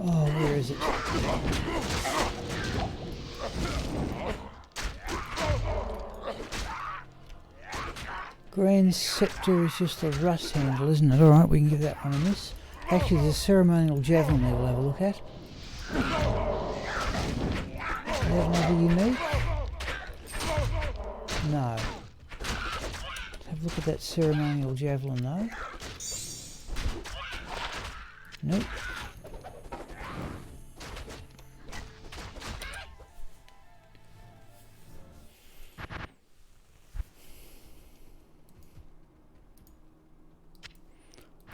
Oh, where is it? Grand Scepter is just a rust handle, isn't it? Alright, we can give that one a miss. Actually, there's a ceremonial javelin there we'll have a look at. Is that another unique? No. Let's have a look at that ceremonial javelin though. Nope.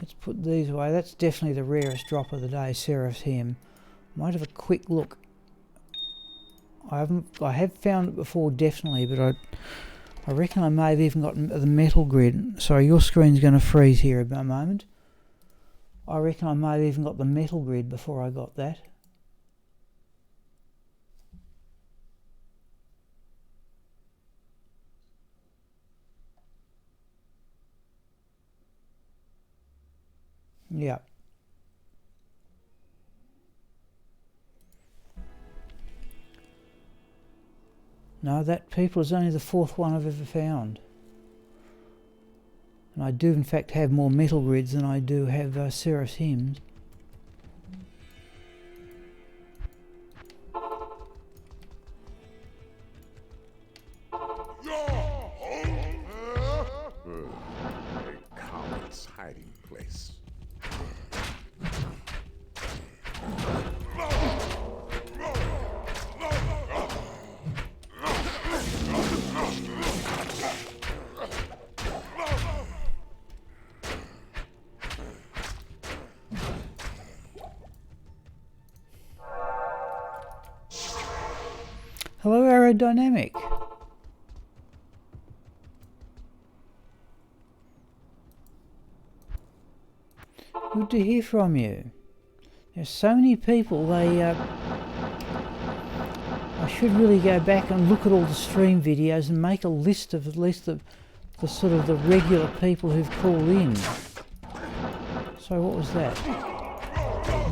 Let's put these away. That's definitely the rarest drop of the day, Seraph's Hem. Might have a quick look. I have found it before, definitely, but I reckon I may have even got the metal grid. Sorry, your screen's going to freeze here a moment. I reckon I may have even got the metal grid before I got that. Yeah. No, that people is only the fourth one I've ever found. And I do in fact have more metal grids than I do have Seraph's Hymns. A coward's hiding place. Hello, Aerodynamic. Good to hear from you. There's so many people, I should really go back and look at all the stream videos and make a list of at least the sort of the regular people who've called in. So what was that?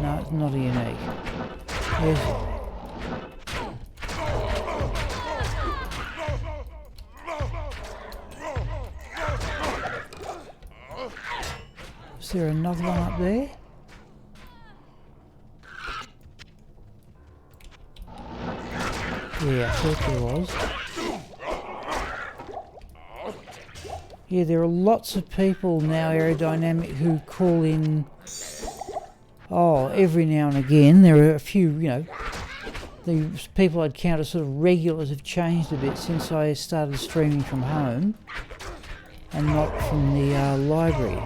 No, it's not a unique. There's Is there another one up there? Yeah, I thought there was. Yeah, there are lots of people now, Aerodynamic, who call in, every now and again. There are a few, the people I'd count as sort of regulars have changed a bit since I started streaming from home and not from the library.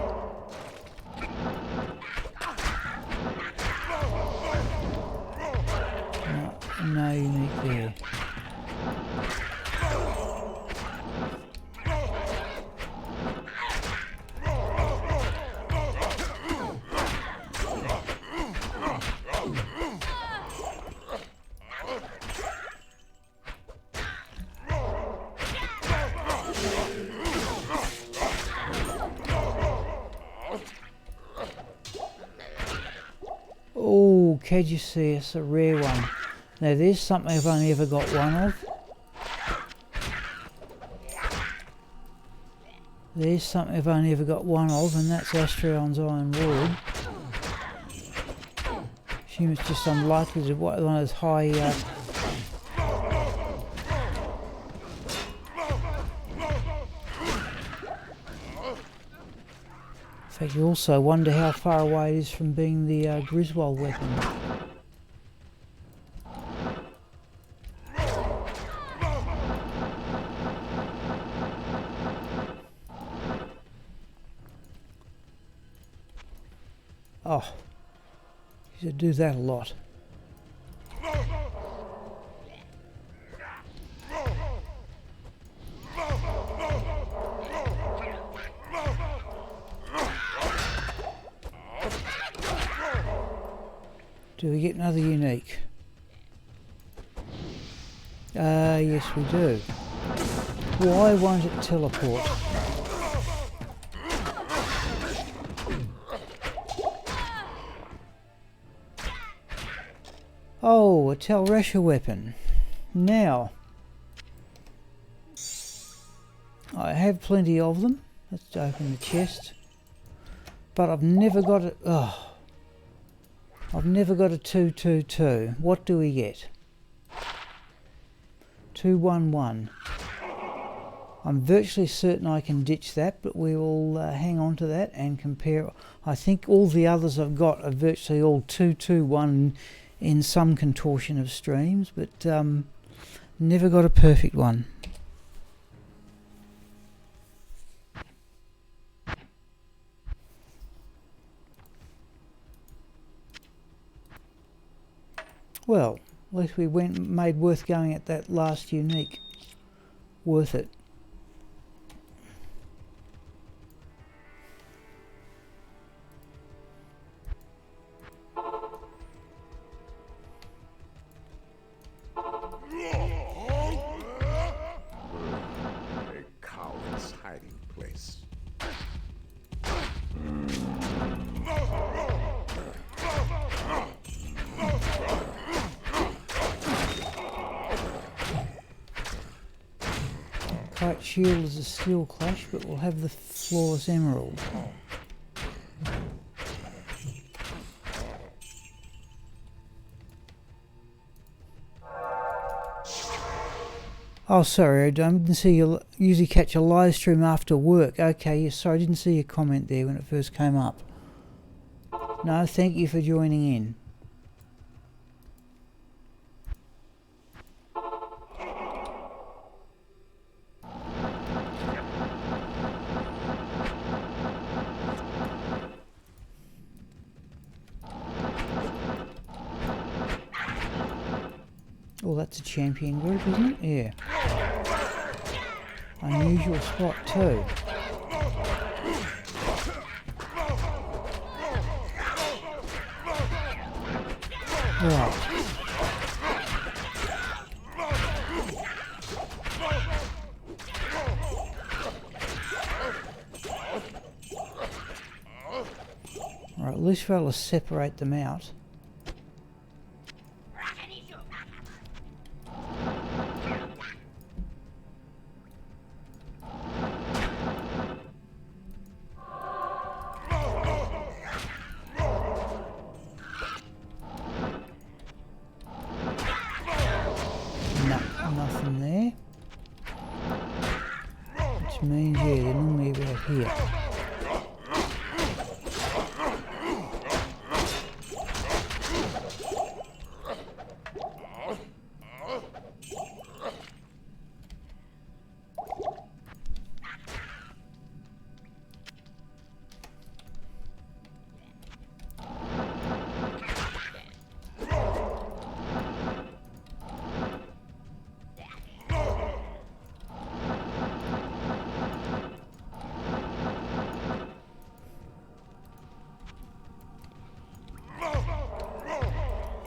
No unique there. Oh, Caduceus, a rare one. Now there's something I've only ever got one of. There's something I've only ever got one of, and that's Astraeon's Iron Ward. Assume it's just unlikely to one of those high But you also wonder how far away it is from being the Griswold weapon. Oh, you should do that a lot. Do we get another unique? Yes we do. Why won't it teleport? Oh, a Telresha weapon. Now, I have plenty of them. Let's open the chest. But I've never got it. Oh. I've never got a 222. What do we get? 211. I'm virtually certain I can ditch that, but we will hang on to that and compare. I think all the others I've got are virtually all 221 in some contortion of streams, but never got a perfect one. Well, at least we made worth going at that last unique. Worth it. A coward's hiding place. Kite shield is a steel clash, but we'll have the flawless emerald. Oh, sorry, I didn't see you. Usually catch a live stream after work. Okay, yes, sorry, I didn't see your comment there when it first came up. No, thank you for joining in. Oh, that's a champion group, isn't it? Yeah. Unusual spot too. Right. Right, at least we're able to separate them out. Nothing there. Which means, yeah, they're normally about here.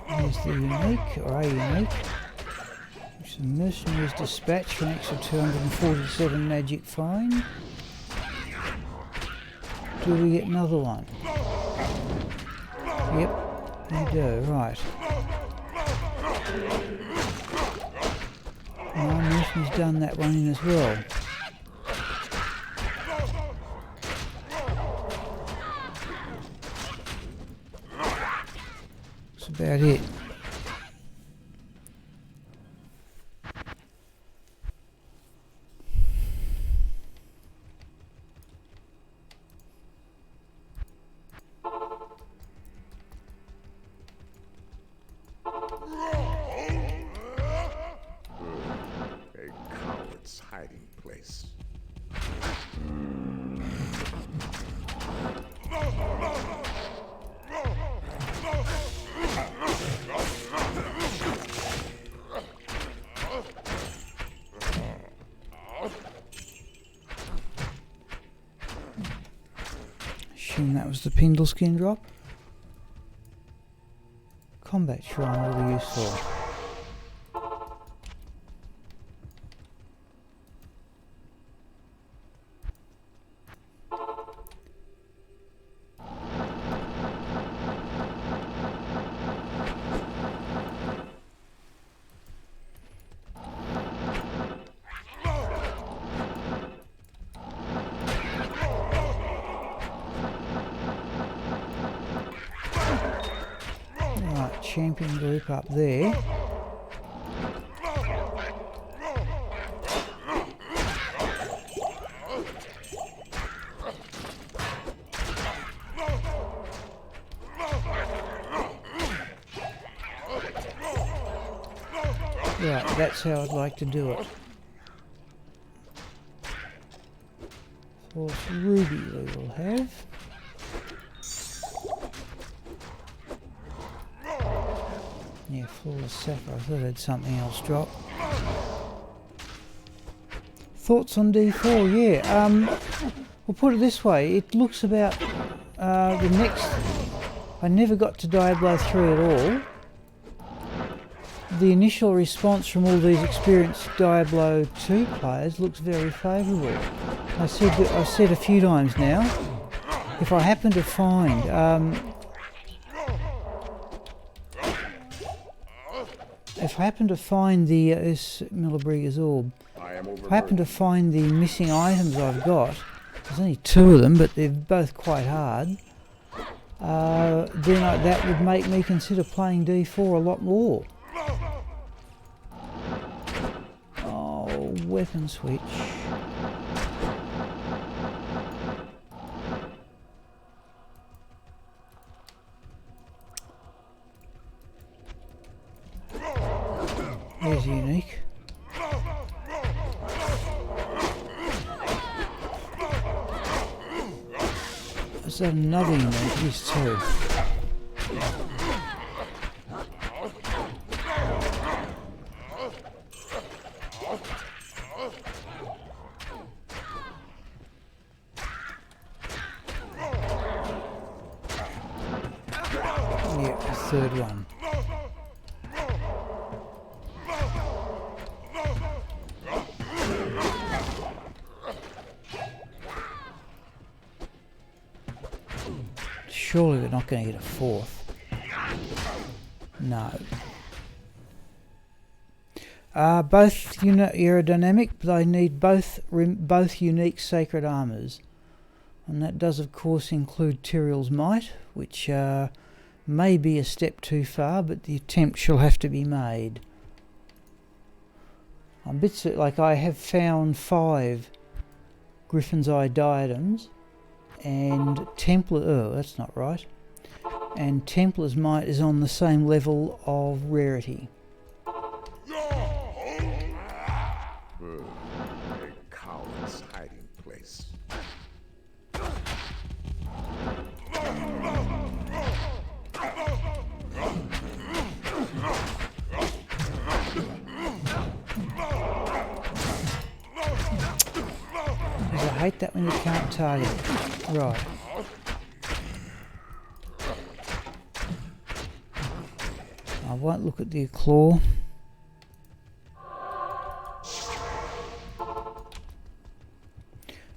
Here's the unique, or a unique. Which the mercenaries dispatch for an extra 247 magic fine. Do we get another one? Yep, we do, right. My mercenary's done that one in as well. That's about it. hiding place. Assume that was the Pindle skin drop. Combat shrine will be useful. Champion group up there. Right, that's how I'd like to do it. False ruby we will have. Yeah, flawless sapphire. I thought I had something else drop. Thoughts on D4? Yeah. We'll put it this way. It looks about the next. I never got to Diablo 3 at all. The initial response from all these experienced Diablo 2 players looks very favourable. I said a few times now. If I happen to find the Millibrigger's orb, if I happen to find the missing items I've got, there's only 2 of them, but they're both quite hard, then that would make me consider playing D4 a lot more. Oh, weapon switch. There's unique. Is that another unique? It is too. Yeah, the third one. Surely we're not going to get a 4th. No. Both aerodynamic, but I need both unique sacred armours. And that does of course include Tyrell's Might, which may be a step too far, but the attempt shall have to be made. I'm a bit like I have found 5 Griffin's Eye diadems, and Templar, oh that's not right, and Templar's Might is on the same level of rarity. A coward's hiding place. I hate that when you can't target it. Right. I won't look at the claw.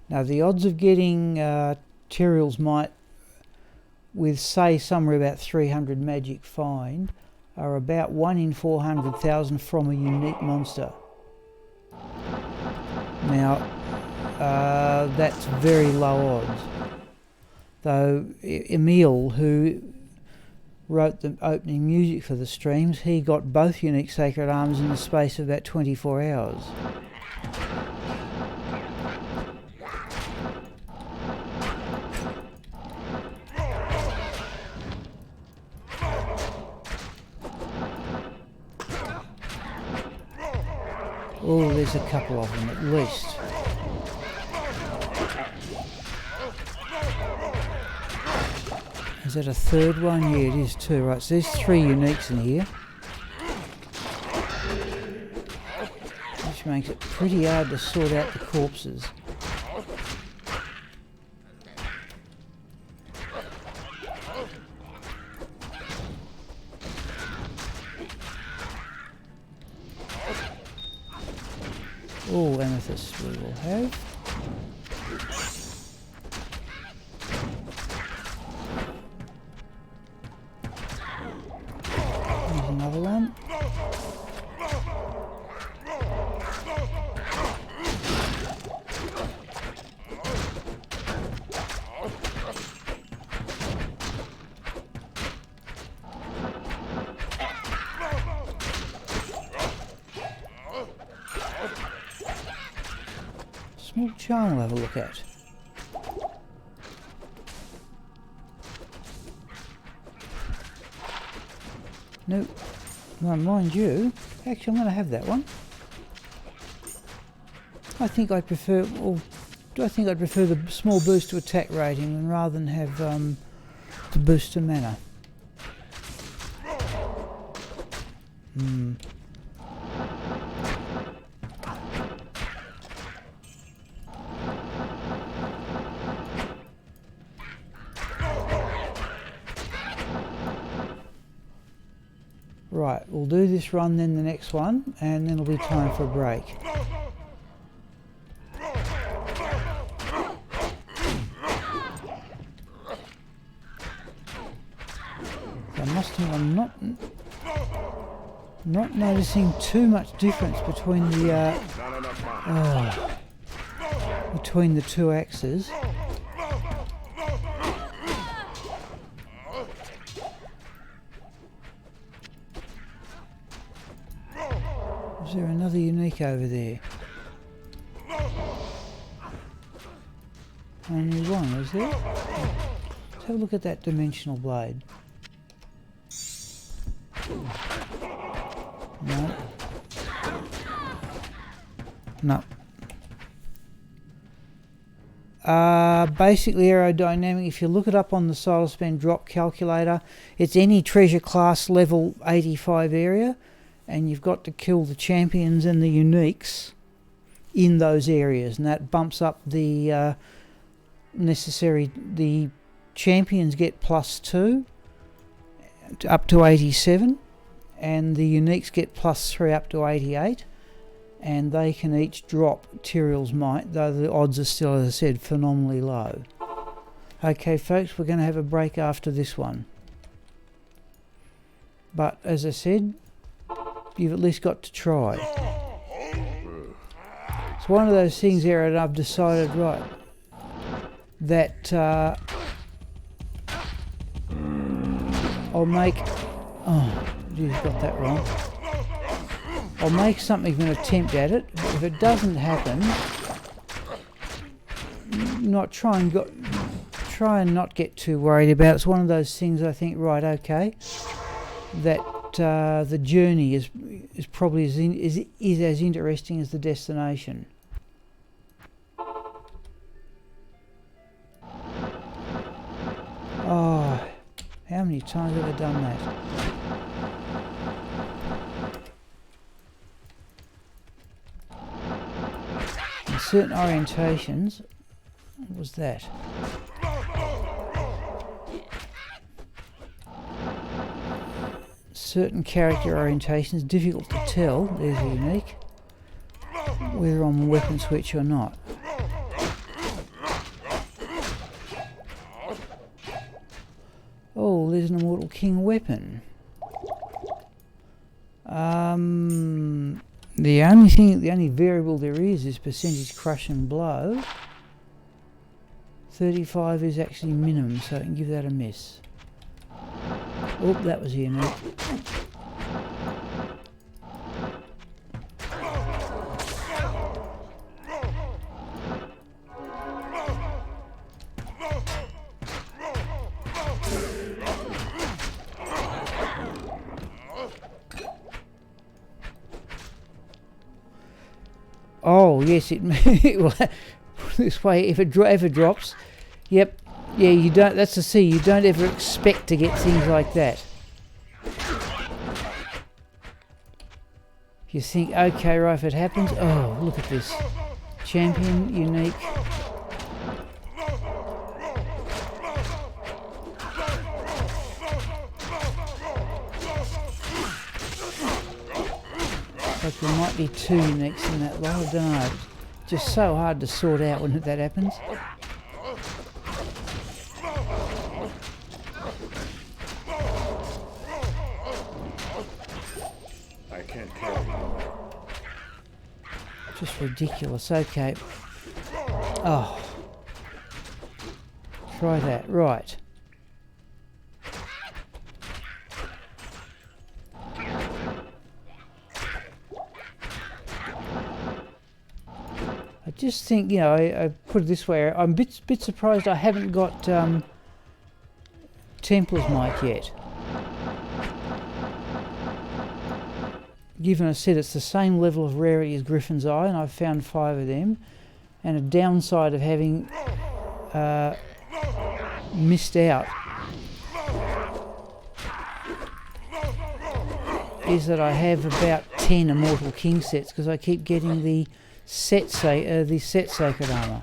Now the odds of getting Tyrell's Might with say somewhere about 300 magic find are about 1 in 400,000 from a unique monster. Now that's very low odds. Though Emil, who wrote the opening music for the streams, he got both unique sacred arms in the space of about 24 hours. Oh, there's a couple of them at least. Is that a third one? Yeah, it is too. Right, so there's 3 uniques in here. Which makes it pretty hard to sort out the corpses. Oh, amethyst we will have. There's another one. Small charm we'll have a look at. Nope. Well, mind you, actually I'm going to have that one. I think I'd prefer, the small boost to attack rating rather than have the boost to mana. Right, we'll do this run, then the next one, and then it'll be time for a break. I must admit, I'm not noticing too much difference between the between the 2 axes. Is there another unique over there? Only one, is there? Let's have a look at that dimensional blade. No. No. Basically aerodynamic, if you look it up on the Solar Spend drop calculator, it's any treasure class level 85 area, and you've got to kill the champions and the uniques in those areas, and that bumps up the the champions get +2 up to 87, and the uniques get +3 up to 88, and they can each drop Tyrael's Might, though the odds are still, as I said, phenomenally low. Okay folks, we're going to have a break after this one, but as I said, you've at least got to try. It's one of those things there that I've decided, right, that I'll make... Oh, geez, got that wrong. I'll make something of an attempt at it. If it doesn't happen, try and not get too worried about it. It's one of those things I think, right, okay, that the journey is probably as interesting as the destination. Oh, how many times have I done that? In certain orientations, what was that? Certain character orientations, difficult to tell, there's a unique, whether I'm a weapon switch or not. Oh, there's an Immortal King weapon. The only variable there is percentage crush and blow. 35 is actually minimum, so I can give that a miss. Oh, that was unique. Oh yes, it will. This way, if it ever drops, yep, yeah, you don't. That's the C. You don't ever expect to get things like that. You think, okay, right, if it happens, oh, look at this. Champion, unique. Like there might be 2 uniques in that lot, I don't know. It's just so hard to sort out when that happens. I can't carry you. Just ridiculous, okay. Oh. Try that, right. I just think, you know, I put it this way, I'm a bit surprised I haven't got Templar's Might yet. Given I said it's the same level of rarity as Griffin's Eye, and I've found 5 of them, and a downside of having missed out is that I have about 10 Immortal King sets because I keep getting the set sacred armor.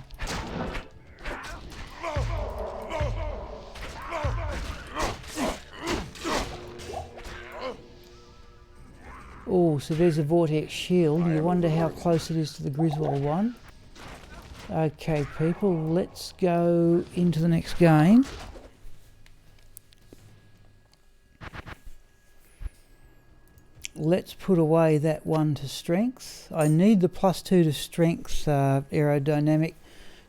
Oh, so there's a Vortex Shield. You wonder how close it is to the Griswold one. Okay, people, let's go into the next game. Let's put away that one to strength. I need the +2 to strength aerodynamic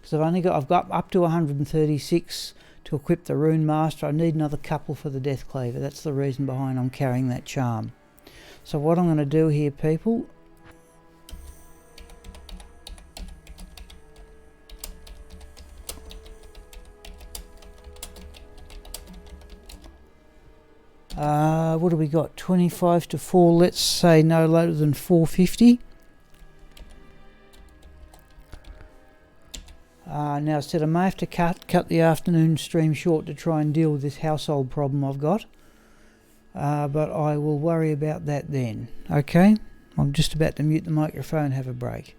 because I've got up to 136 to equip the Rune Master. I need another couple for the Death Cleaver. That's the reason behind I'm carrying that charm. So what I'm going to do here, people, what do we got? 25 to 4. Let's say no later than 450. Now I said I may have to cut the afternoon stream short to try and deal with this household problem I've got. But I will worry about that then. Okay? I'm just about to mute the microphone, have a break.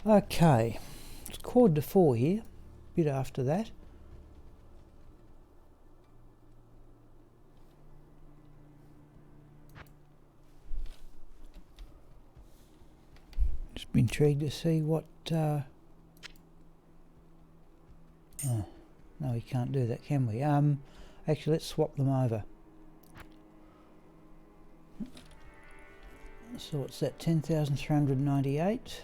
Okay, it's quarter to 4 here, bit after that. Just been intrigued to see what... oh, no, we can't do that, can we? Actually, let's swap them over. So what's that, 10,398?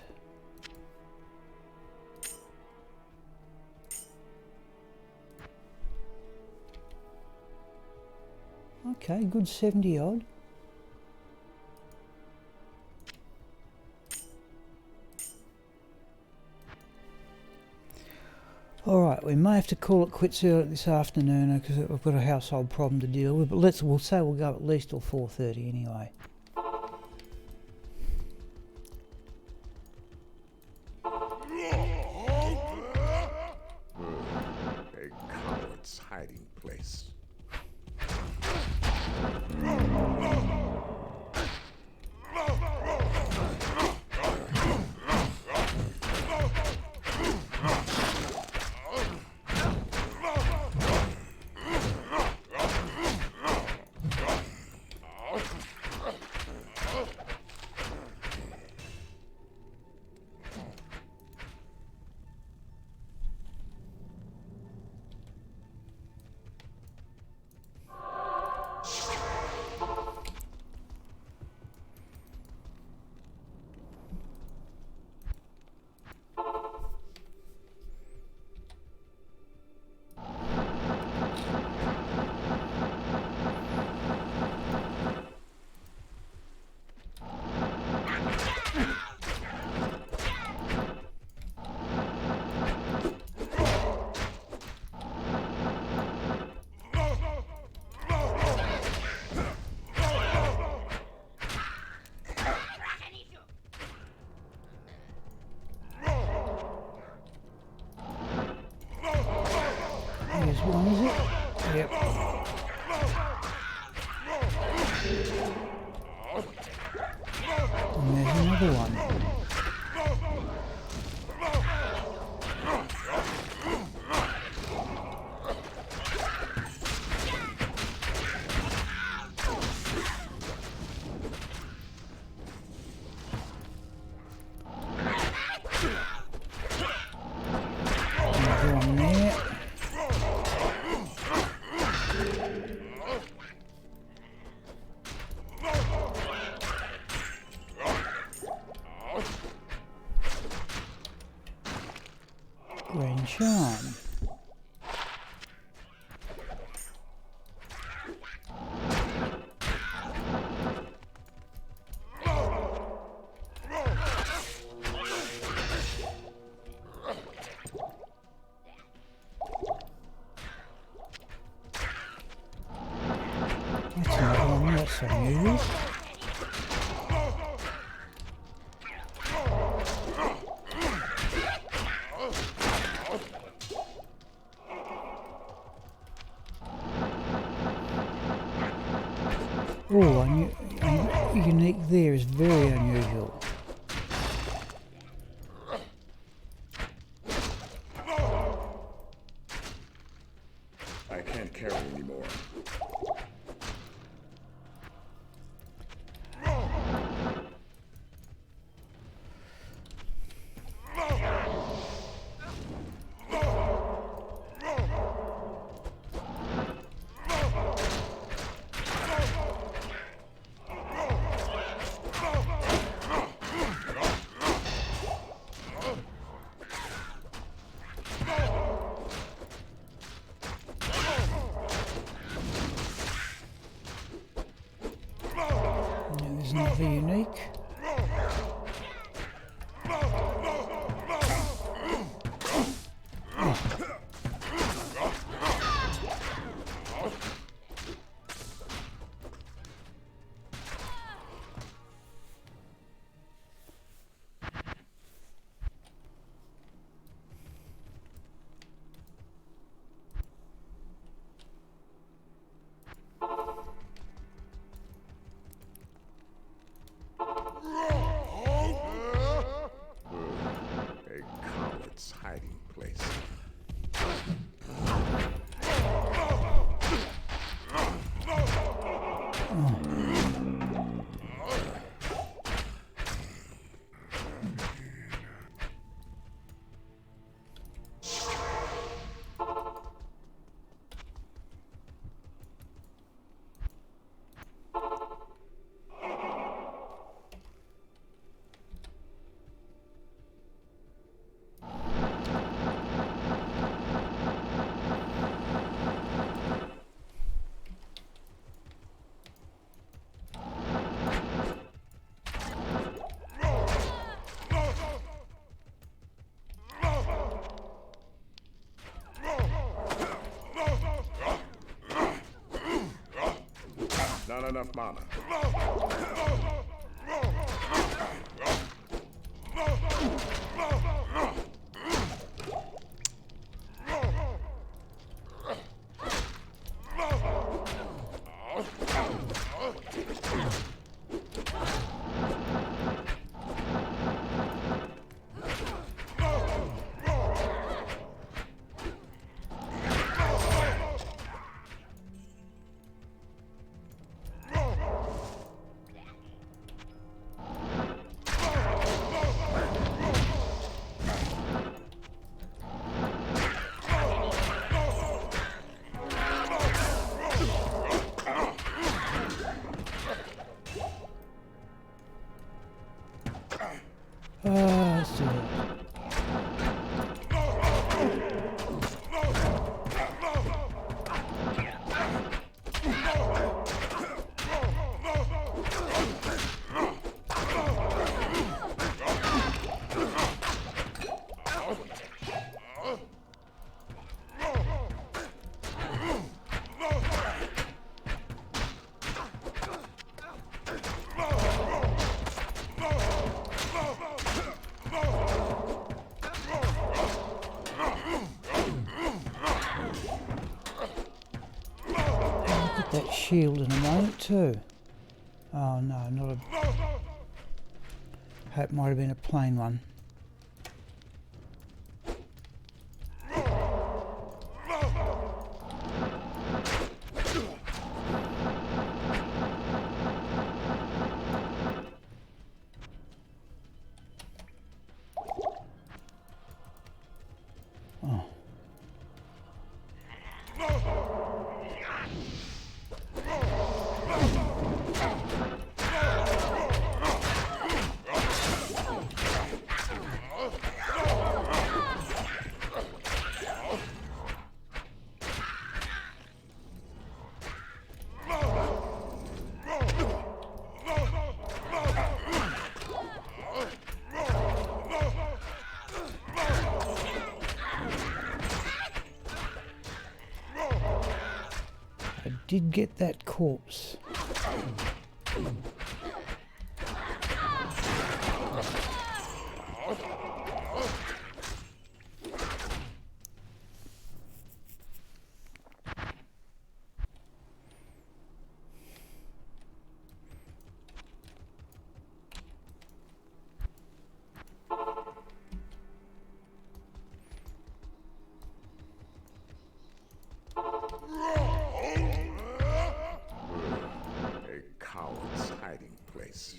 Okay, good 70 odd. Alright, we may have to call it quits early this afternoon because we've got a household problem to deal with, but we'll say we'll go at least till 4:30 anyway. A coward's hiding place. Here's one, is it? Yep. And there's another one. Another one there. Grand Charm. That's another one, that's unusual. Oh, unique there is very unusual. I can't carry anymore. There's another unique. enough mana. Let's do that. That shield in a moment too. Oh no, not a... Hope might have been a plain one. Oh. I did get that corpse. A coward's hiding place.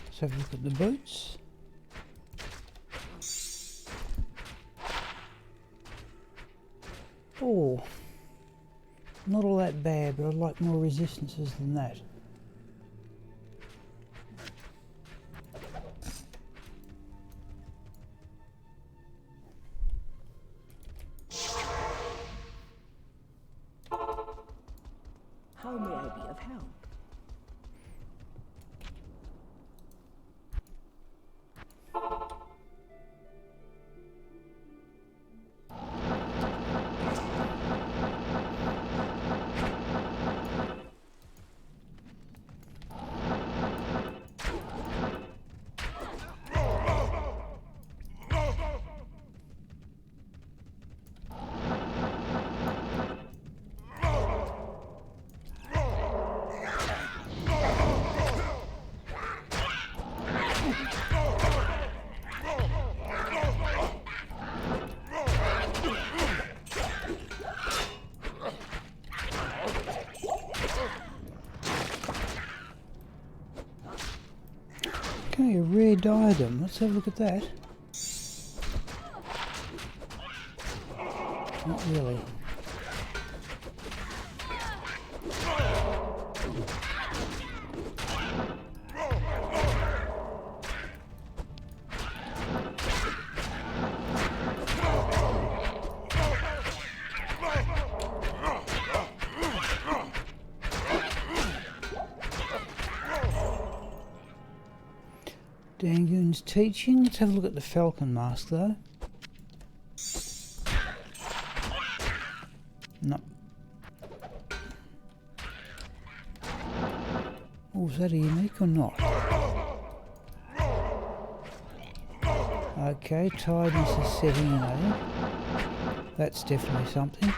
Let's have a look at the boots. Oh, not all that bad, but I'd like more resistances than that. How may I be of help? Okay, a rare diadem. Let's have a look at that. Not really. Dangoon's teaching. Let's have a look at the falcon mask though. No. Oh, is that a unique or not? Okay, tidiness is setting in, I think. That's definitely something.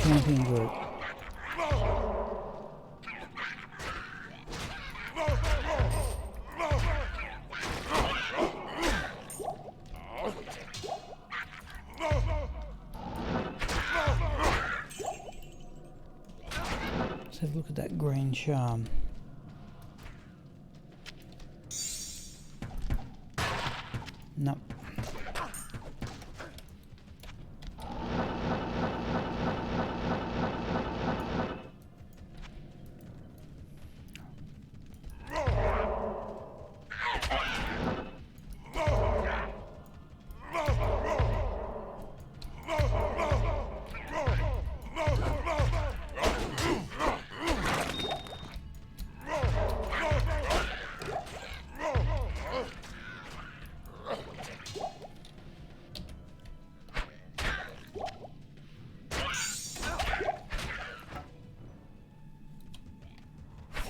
Champion group. Let's have a look at that green charm. No.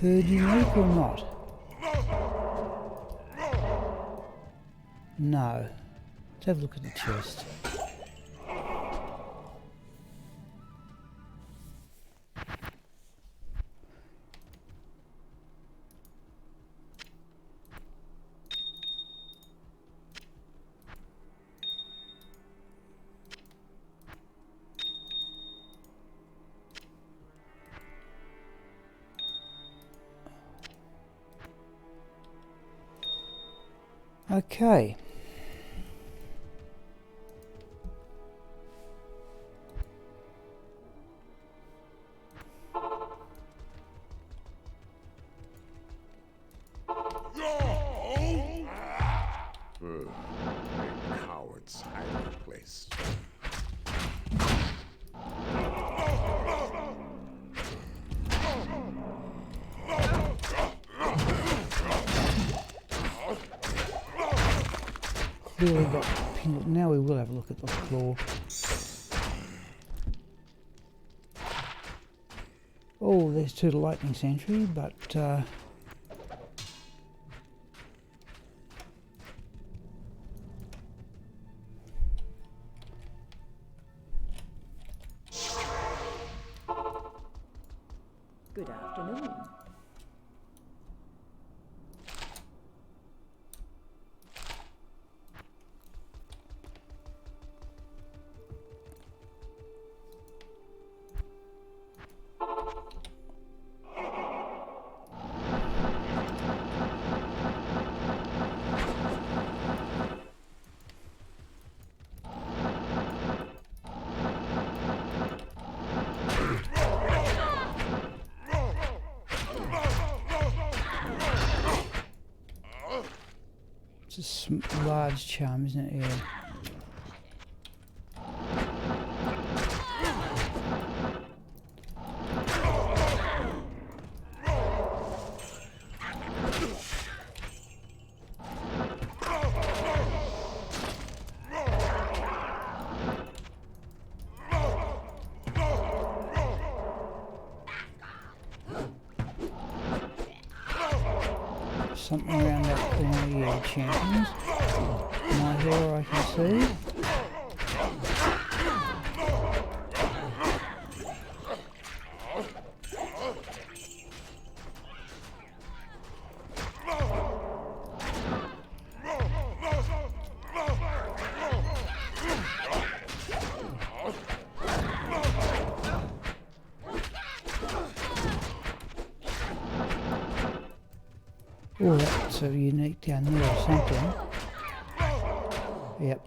Third unique or not? No. Let's have a look at the chest. Okay. A coward's hiding place. Clearly got pink. Now we will have a look at the floor. Oh, there's two to lightning sentry, but Good afternoon. it's a large charm, isn't it? Yeah. Something around that corner, yeah, champions. My here I can see. Oh, that's a unique down there or something. Yep.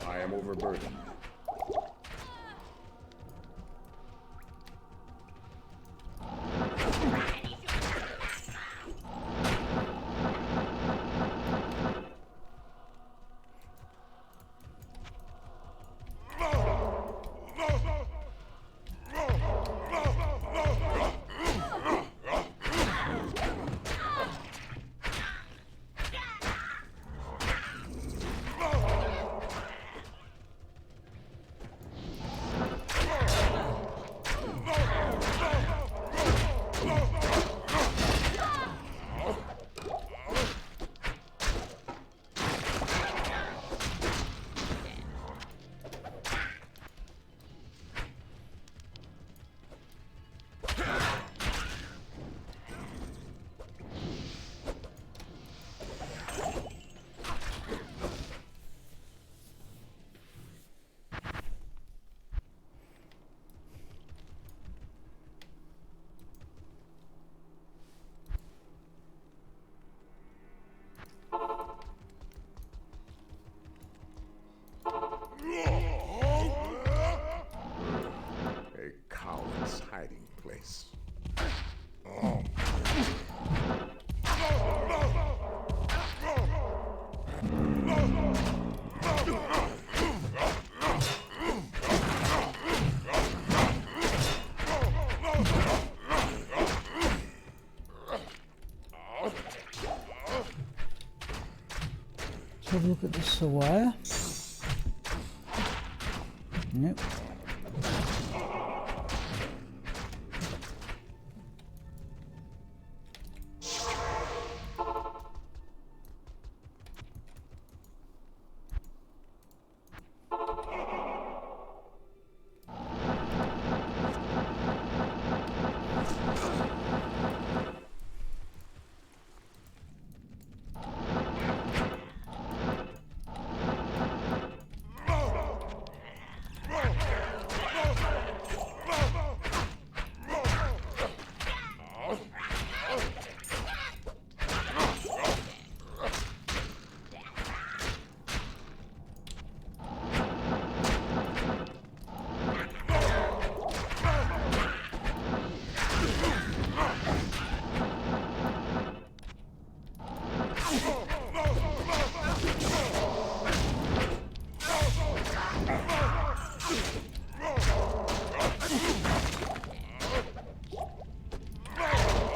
I am overburdened. have a look at the surveyor. Nope.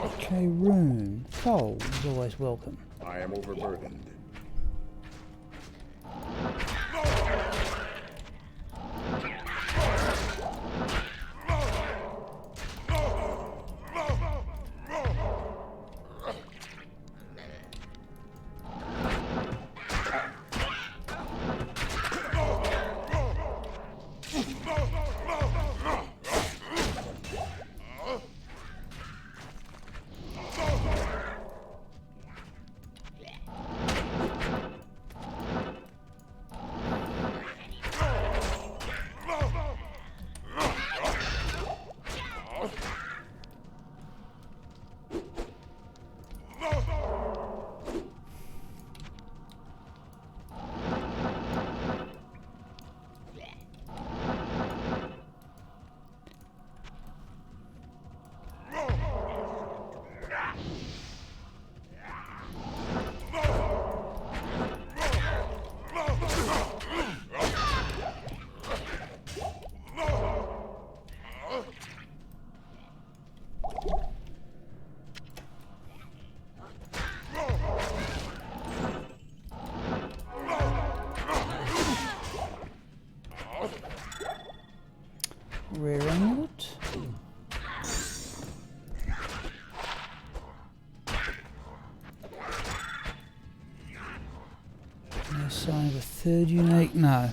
Okay, rune. Fold is always welcome. I am overburdened. Rare amulet. No sign of a third unique, no.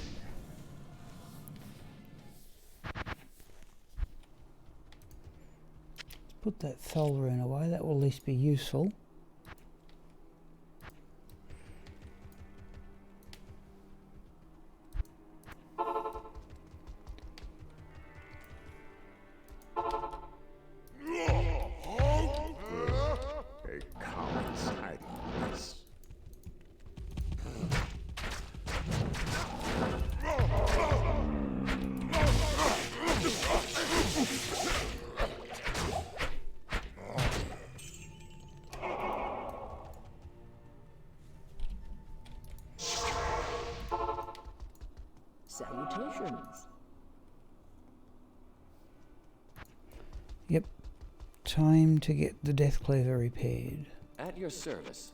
Put that Thol rune away, that will at least be useful. A coward's hiding place. Salutations. Yep. Time to get the Death Cleaver repaired. At your service.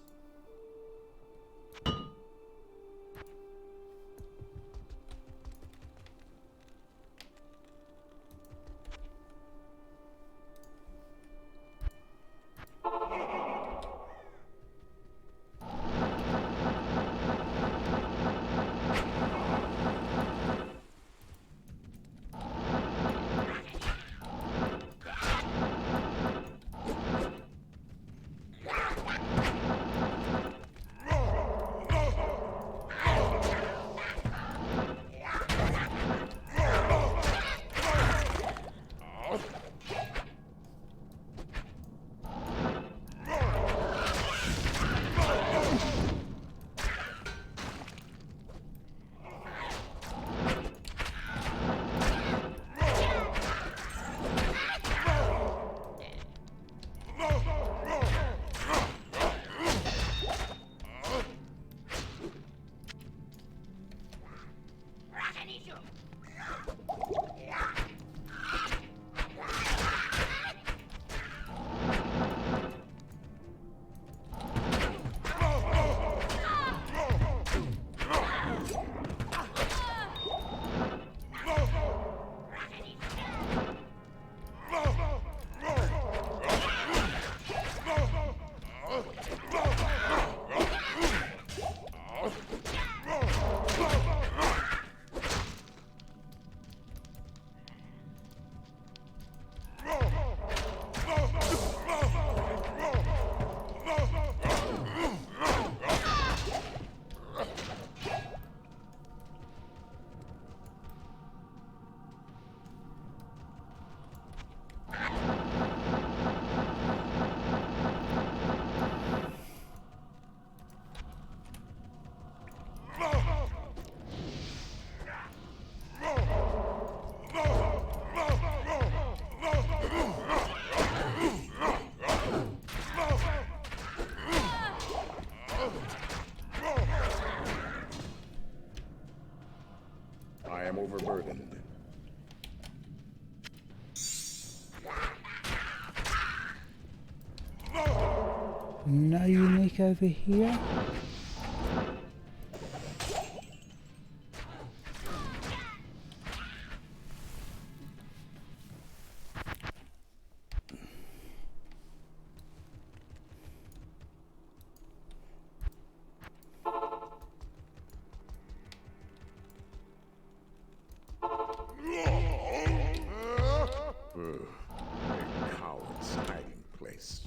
No unique over here. A coward's hiding place.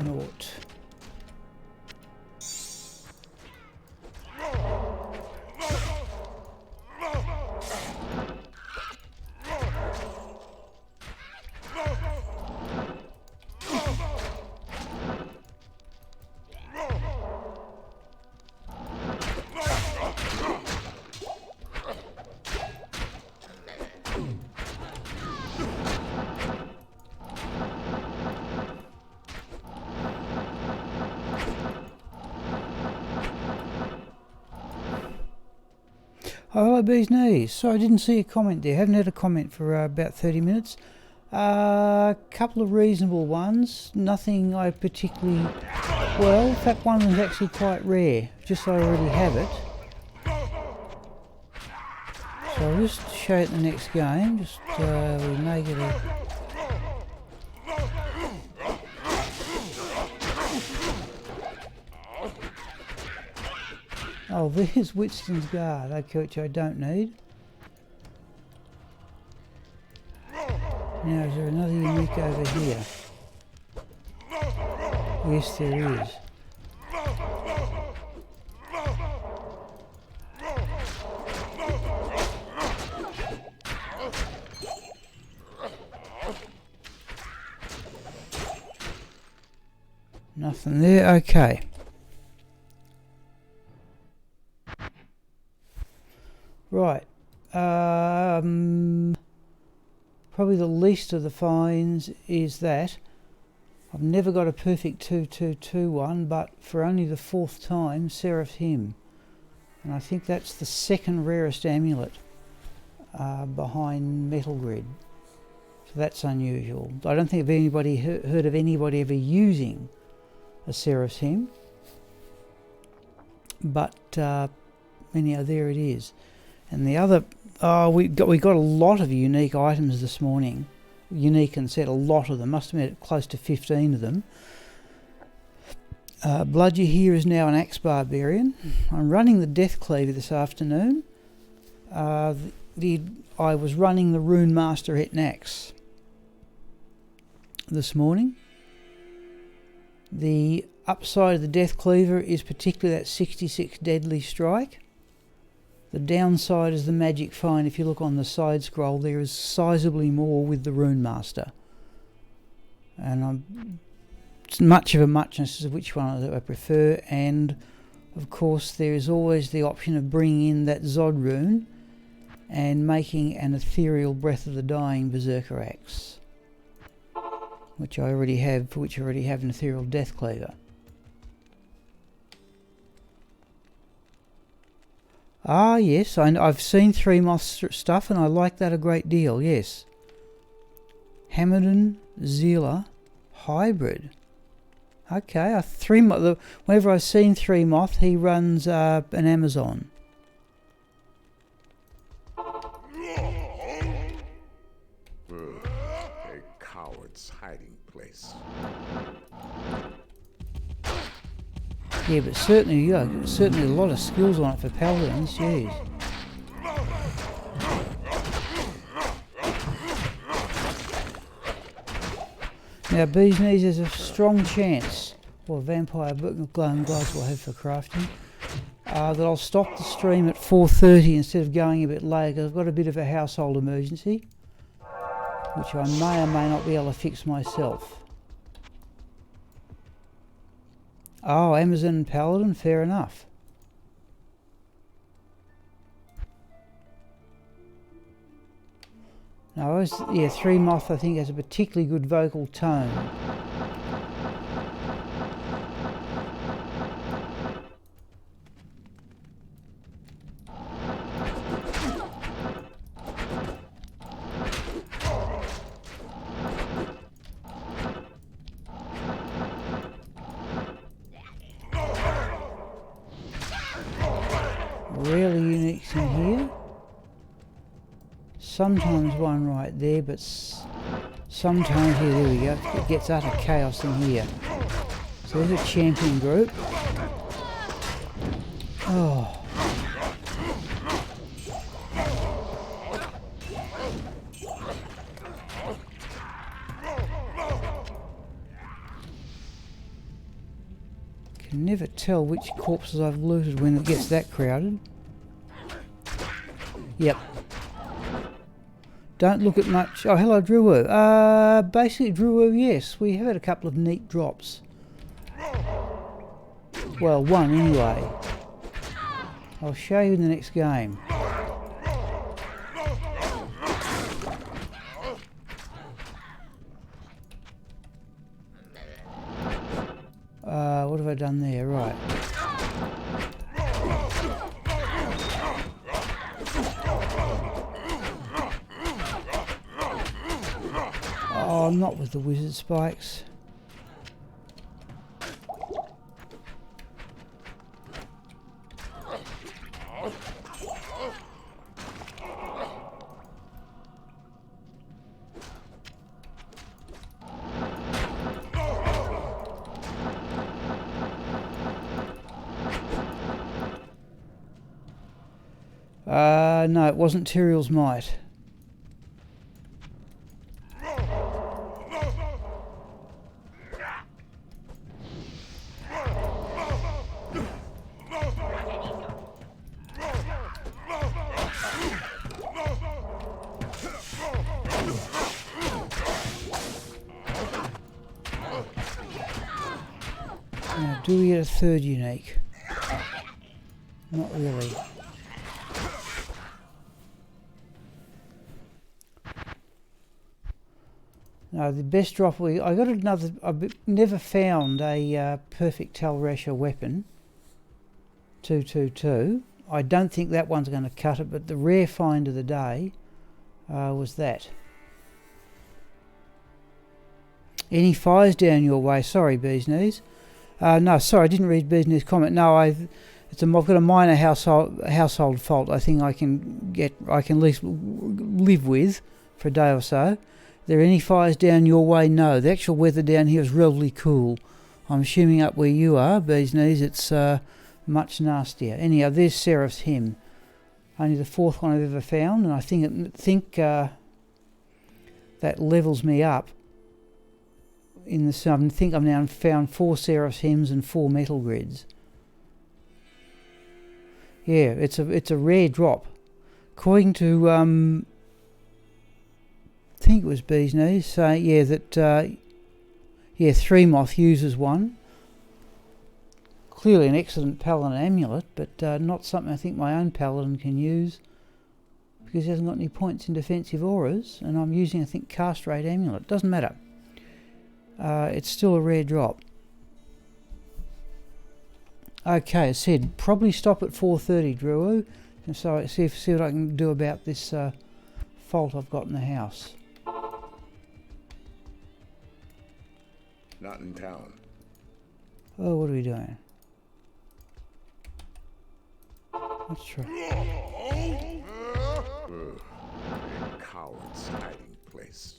Naught. Oh, hello, Bee's Knees. Sorry, I didn't see a comment there. Haven't had a comment for about 30 minutes. A couple of reasonable ones. Nothing I particularly... Well, in fact, one was actually quite rare. Just so I already have it. So I'll just show it in the next game. Just we may get a... Oh, there's Whitston's Guard, okay, which I don't need. Now, is there another unique over here? Yes, there is. Nothing there, okay. Right, probably the least of the finds is that I've never got a perfect 2221, but for only the 4th time, Seraph's Hymn. And I think that's the 2nd rarest amulet behind Metal Grid. So that's unusual. I don't think of anybody heard of anybody ever using a Seraph's Hymn. But anyhow, there it is. And the other, we got a lot of unique items this morning. Unique and set, a lot of them. Must have been close to 15 of them. Bludger here is now an Axe Barbarian. I'm running the Death Cleaver this afternoon. I was running the Rune Master Het Axe this morning. The upside of the Death Cleaver is particularly that 66 deadly strike. The downside is the magic find. If you look on the side scroll, there is sizably more with the Rune Master. And it's much of a muchness as to which one I prefer. And of course, there is always the option of bringing in that Zod rune and making an ethereal Breath of the Dying Berserker Axe. which I already have, for which I already have an ethereal Death Cleaver. Ah, yes, I've seen 3 moth stuff and I like that a great deal, yes. Hammondon Zila hybrid. Okay, whenever I've seen 3 moth, he runs an Amazon. A coward's hiding place. Yeah, but certainly a lot of skills on it for paladins, jeez. Now, bee's knees, there's a strong chance, or vampire glowing glass will have for crafting, that I'll stop the stream at 4:30 instead of going a bit late, because I've got a bit of a household emergency, which I may or may not be able to fix myself. Oh, Amazon and Paladin, fair enough. No, 3 moth I think has a particularly good vocal tone. Rarely uniques in here. Sometimes one right there, but sometimes here, there we go. It gets utter chaos in here. So there's a champion group. Oh. Can never tell which corpses I've looted when it gets that crowded. Yep. Don't look at much. Oh, hello, Drewu. Basically, Drewu, yes. We have had a couple of neat drops. Well, one anyway. I'll show you in the next game. What have I done there? Right. Oh, not with the wizard spikes. No, it wasn't Tyrael's Might. Now, do we get a third unique? Not really. No, the best drop I got another. I've never found a perfect Tal Rasha weapon. 222. I don't think that one's going to cut it, but the rare find of the day was that. Any fires down your way? Sorry, Bee's Knees. No, sorry, I didn't read Bee's Knees' comment. No, I've got a minor household fault. I think I can at least live with for a day or so. Are there any fires down your way? No. The actual weather down here is relatively cool. I'm assuming up where you are, Bee's Knees, it's much nastier. Anyhow, there's Seraph's Hymn. Only the 4th one I've ever found, and I think that levels me up. I think I've now found 4 Seraph's Hymns and 4 metal grids. Yeah, it's a rare drop. According to I think it was Bee's Knees, say that 3 moth uses one. Clearly an excellent paladin amulet, but not something I think my own paladin can use because he hasn't got any points in defensive auras, and I'm using I think cast rate amulet. Doesn't matter. it's still a rare drop. Okay, I said probably stop at 4:30, Drew, and so see what I can do about this fault I've got in the house. Not in town. Oh, what are we doing? Let's try. A coward's hiding place.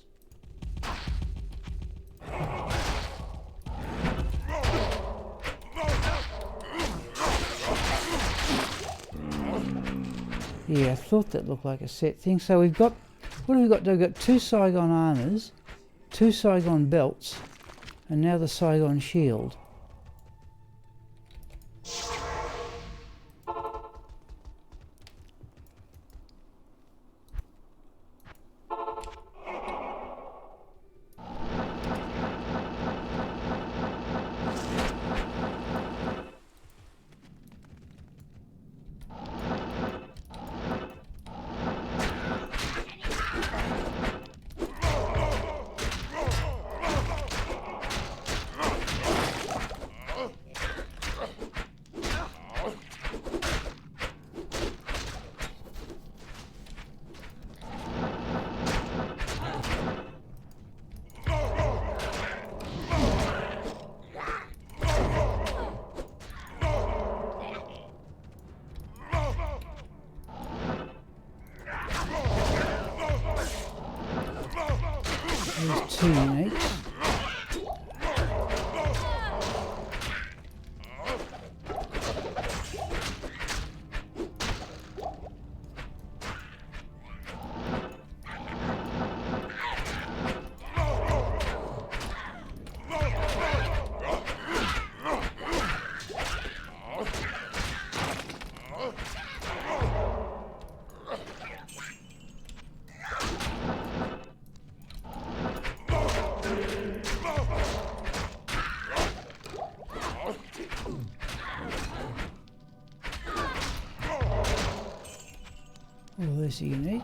Yeah, I thought that looked like a set thing. So we've got, what have we got? We've got 2 Saigon armors, 2 Saigon belts, and now the Saigon shield. There's 2 uniques. Oh, there's a unique.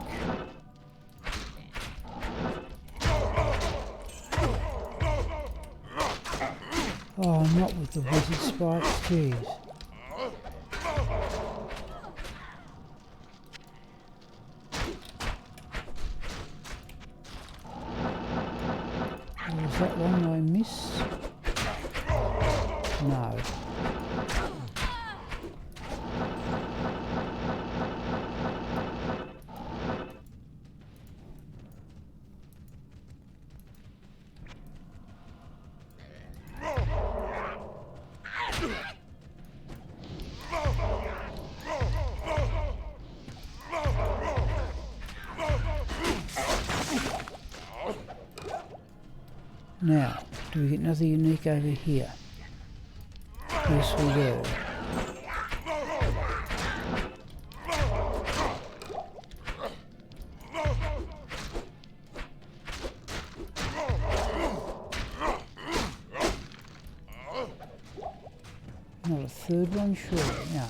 Oh, not with the wizard spikes, jeez. Was that one I missed? No. Now, do we get another unique over here? Yes, we do. Not a third one, surely, no.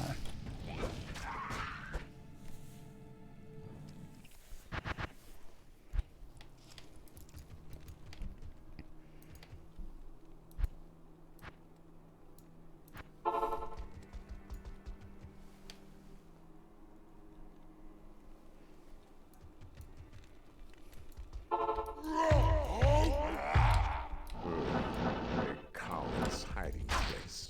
A coward's hiding place.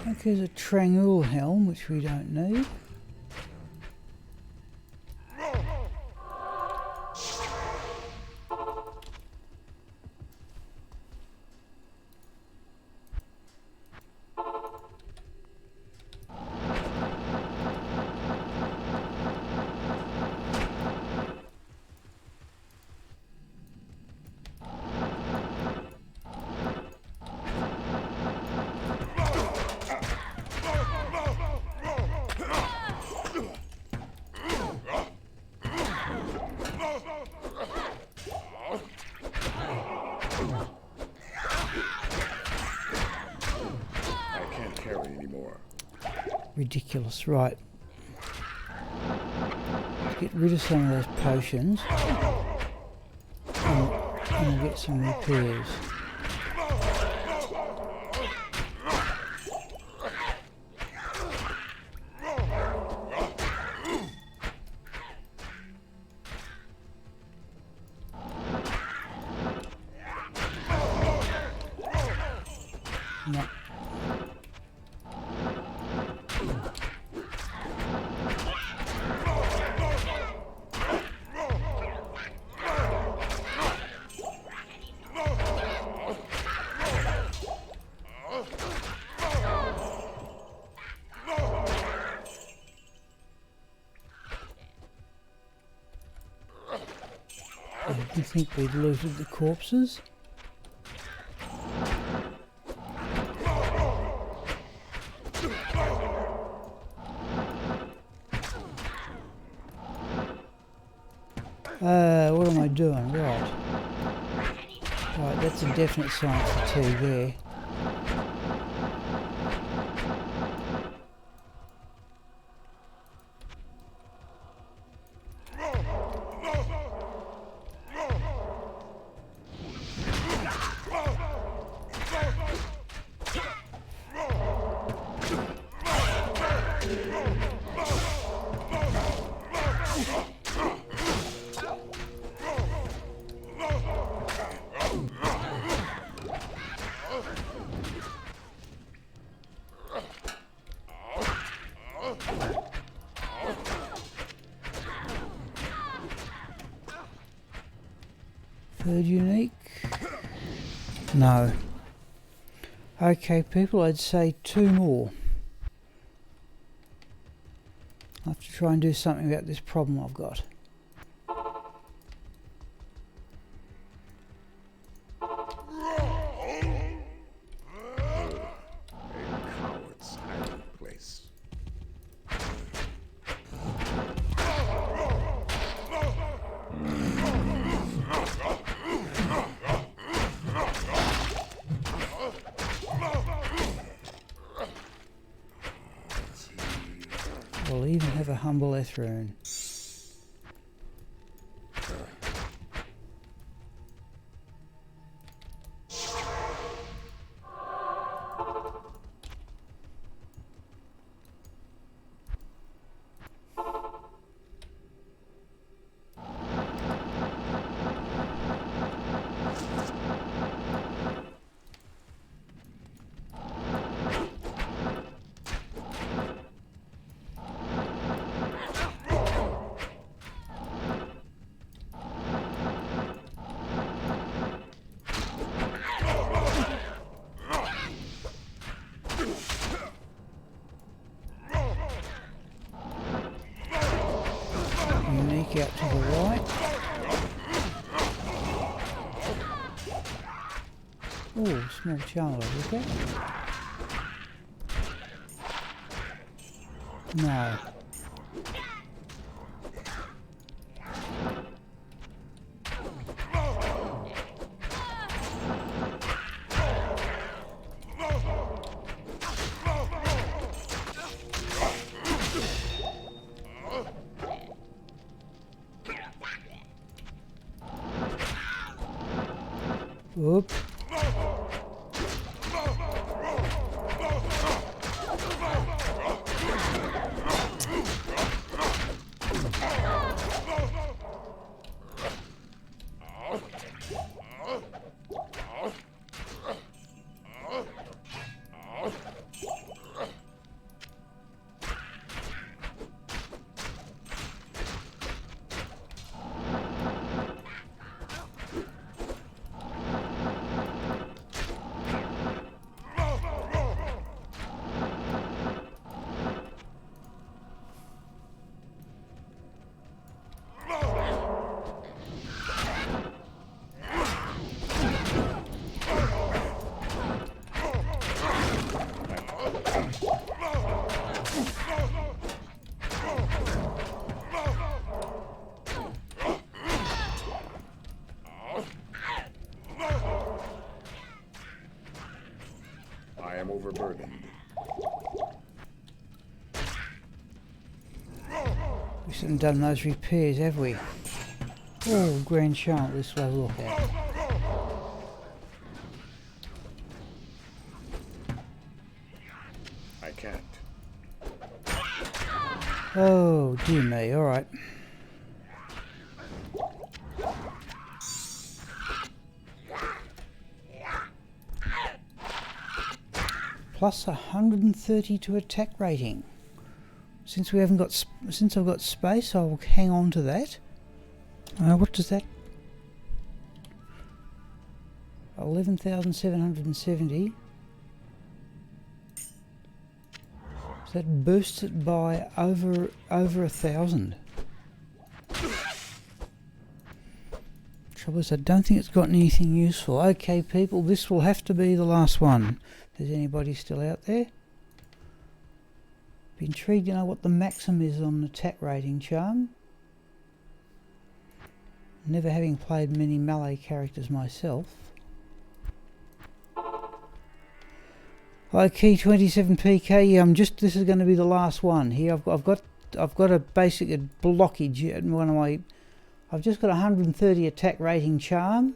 Okay, there's a Trangul helm, which we don't need. carry anymore. Ridiculous. Right. Get rid of some of those potions. And we'll get some repairs. No. I didn't think we'd looted the corpses. What am I doing? Right. Right, that's a definite sign for 2 there. Third unique? No. Okay, people, I'd say 2 more. I'll have to try and do something about this problem I've got. Coward's hiding place. We'll even have a humble Ethrone. Unique out to the right. Oh, small child, is it? No. Oop. I am overburdened. We haven't done those repairs, have we? Oh, Grand Chant, let's have a look at. I can't. Oh, dear me, alright. Plus 130 to attack rating. Since we haven't got, since I've got space, I'll hang on to that. What does that? 11,770. So that boosts it by over 1,000. Trouble is, I don't think it's got anything useful. Okay, people, this will have to be the last one. Is anybody still out there? Be intrigued to know what the maximum is on the attack rating charm. Never having played many melee characters myself. Okay, 27 PK. This is going to be the last one here. I've got a basic blockage at one of my. I've just got 130 attack rating charm.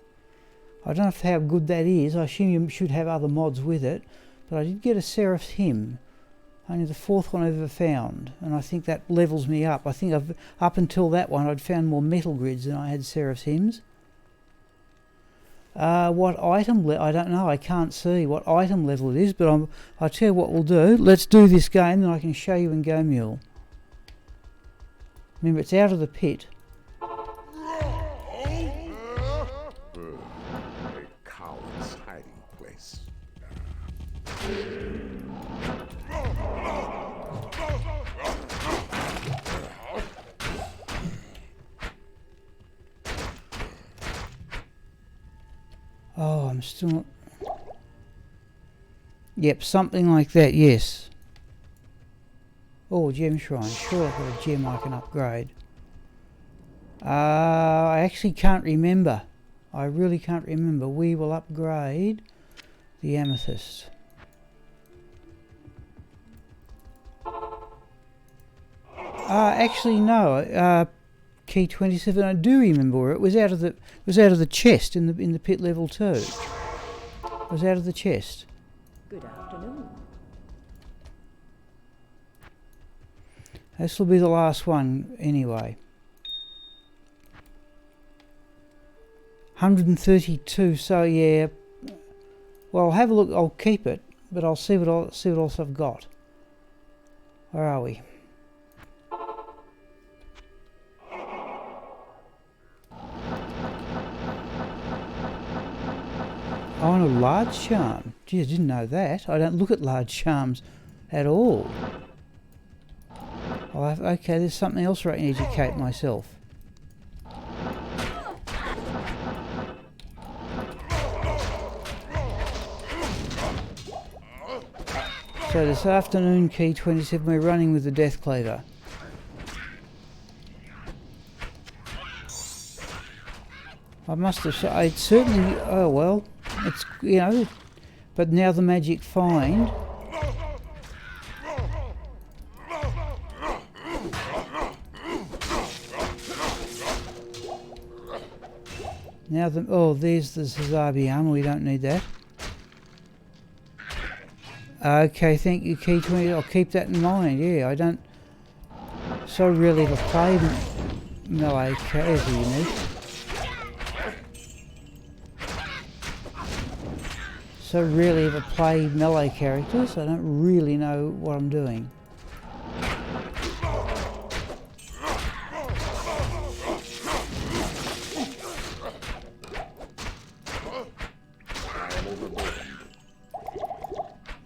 I don't know how good that is. I assume you should have other mods with it, but I did get a Seraph's Hymn, only the fourth one I've ever found, and I think that levels me up. I think up until that one I'd found more metal grids than I had Seraph's Hymns. What item I don't know, I can't see what item level it is, but I'll tell you what we'll do. Let's do this game, then I can show you in Go Mule. Remember, it's out of the pit. A coward's hiding place. Oh, I'm still not... Yep, something like that, yes. Oh, gem shrine. Sure, I've got a gem I can upgrade. I actually can't remember. I really can't remember. We will upgrade the amethyst. Actually, no. Key 27. I do remember it was out of the chest in the pit level 2. It was out of the chest. Good afternoon. This will be the last one anyway. 132. So yeah. Well, I'll have a look. I'll keep it, but I'll see what else I've got. Where are we? Oh, and a large charm. Gee, I didn't know that. I don't look at large charms at all. Okay, there's something else where I can educate myself. So this afternoon, Key 27, we're running with the Death Cleaver. I must have... It certainly... Oh, well... It's, you know, but now the magic find. Now the, oh, there's the Zazabi armor, we don't need that. Okay, thank you, Key 20, I'll keep that in mind, yeah, I don't so really ever played melee characters, unique. So rarely ever play melee characters, I don't really know what I'm doing.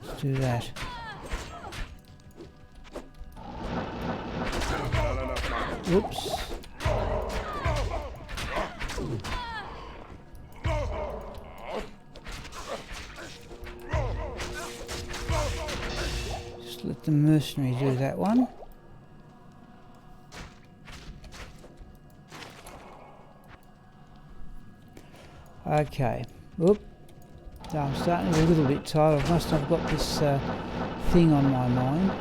Let's do that. Whoops. Let the mercenary do that one. Okay. Whoop. I'm starting to be a little bit tired. I must have got this thing on my mind.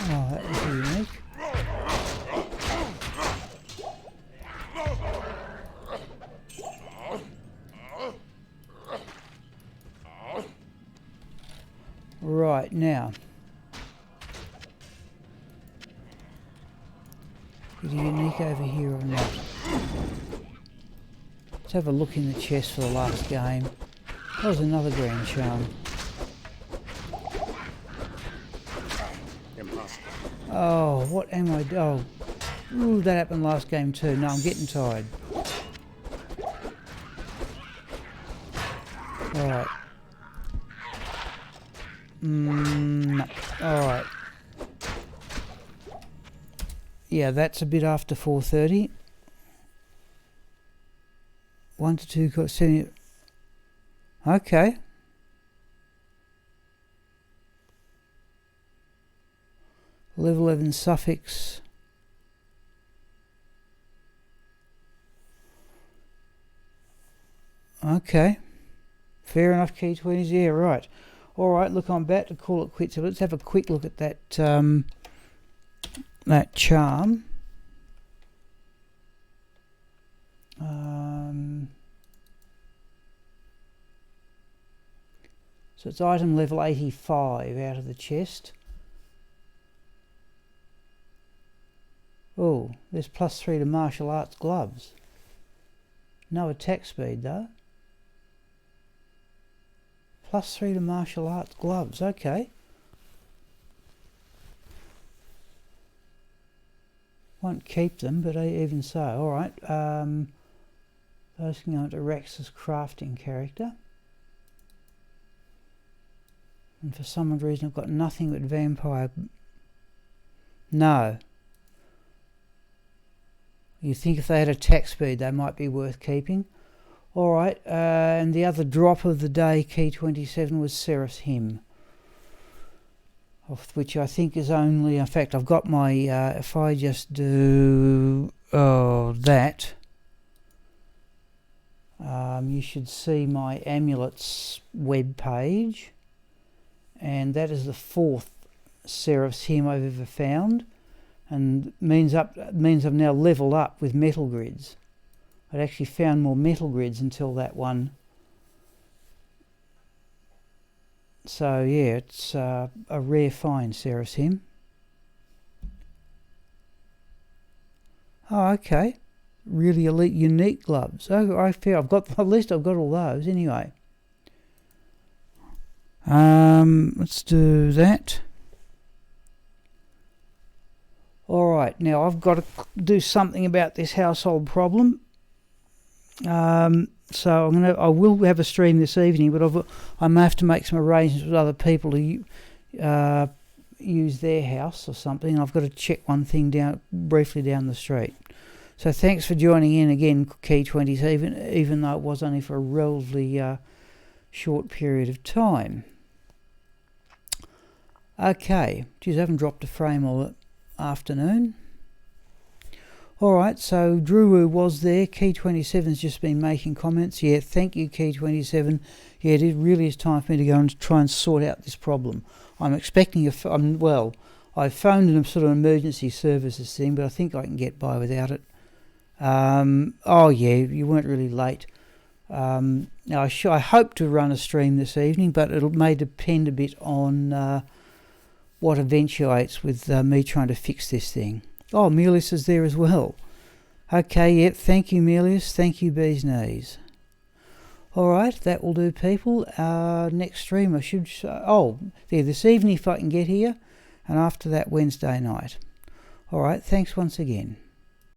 Oh, that was unique. Right, now. Is it unique over here or not? Let's have a look in the chest for the last game. That was another grand charm. Oh, what am I doing? Oh, ooh, that happened last game too. No, I'm getting tired. Alright. No. Alright. Yeah, that's a bit after 4:30. 1 to 2 got 70. Okay. Level 11 suffix. Okay. Fair enough, key 20s. Yeah, right. Alright, look, I'm about to call it quits. So let's have a quick look at that that charm. So it's item level 85 out of the chest. Oh, there's +3 to martial arts gloves. No attack speed though. +3 to martial arts gloves, okay. Won't keep them, but even so, alright. Those can go into Rex's crafting character. And for some odd reason I've got nothing but vampire. No. You think if they had attack speed they might be worth keeping. Alright, and the other drop of the day, key 27, was Seraph's Hymn. Of which I think is only, in fact I've got my, if I just do that, you should see my amulets web page, and that is the 4th Seraph's Hymn I've ever found, and means I've now leveled up with metal grids. I'd actually found more metal grids until that one. So yeah, it's a rare find, Seraph's Hymn. Oh, okay. Really elite, unique gloves. Oh, I feel I've got, at least I've got all those anyway. Let's do that. Alright, now I've got to do something about this household problem. So I will have a stream this evening, but I may have to make some arrangements with other people to use their house or something. I've got to check one thing briefly down the street. So thanks for joining in again, Key 20s, even though it was only for a relatively short period of time. Okay, geez, I haven't dropped a frame all afternoon. Alright, so Drew was there. Key 27's just been making comments. Yeah, thank you, Key 27. Yeah, it really is time for me to go and try and sort out this problem. I'm expecting well, I phoned in a sort of emergency services thing, but I think I can get by without it. Oh yeah, you weren't really late. Now I hope to run a stream this evening, but it may depend a bit on what eventuates with me trying to fix this thing. Oh, Melius is there as well. Okay, yep, thank you, Melius. Thank you, Bee's Knees. Alright, that will do, people. Next stream I should... this evening if I can get here, and after that Wednesday night. Alright, thanks once again.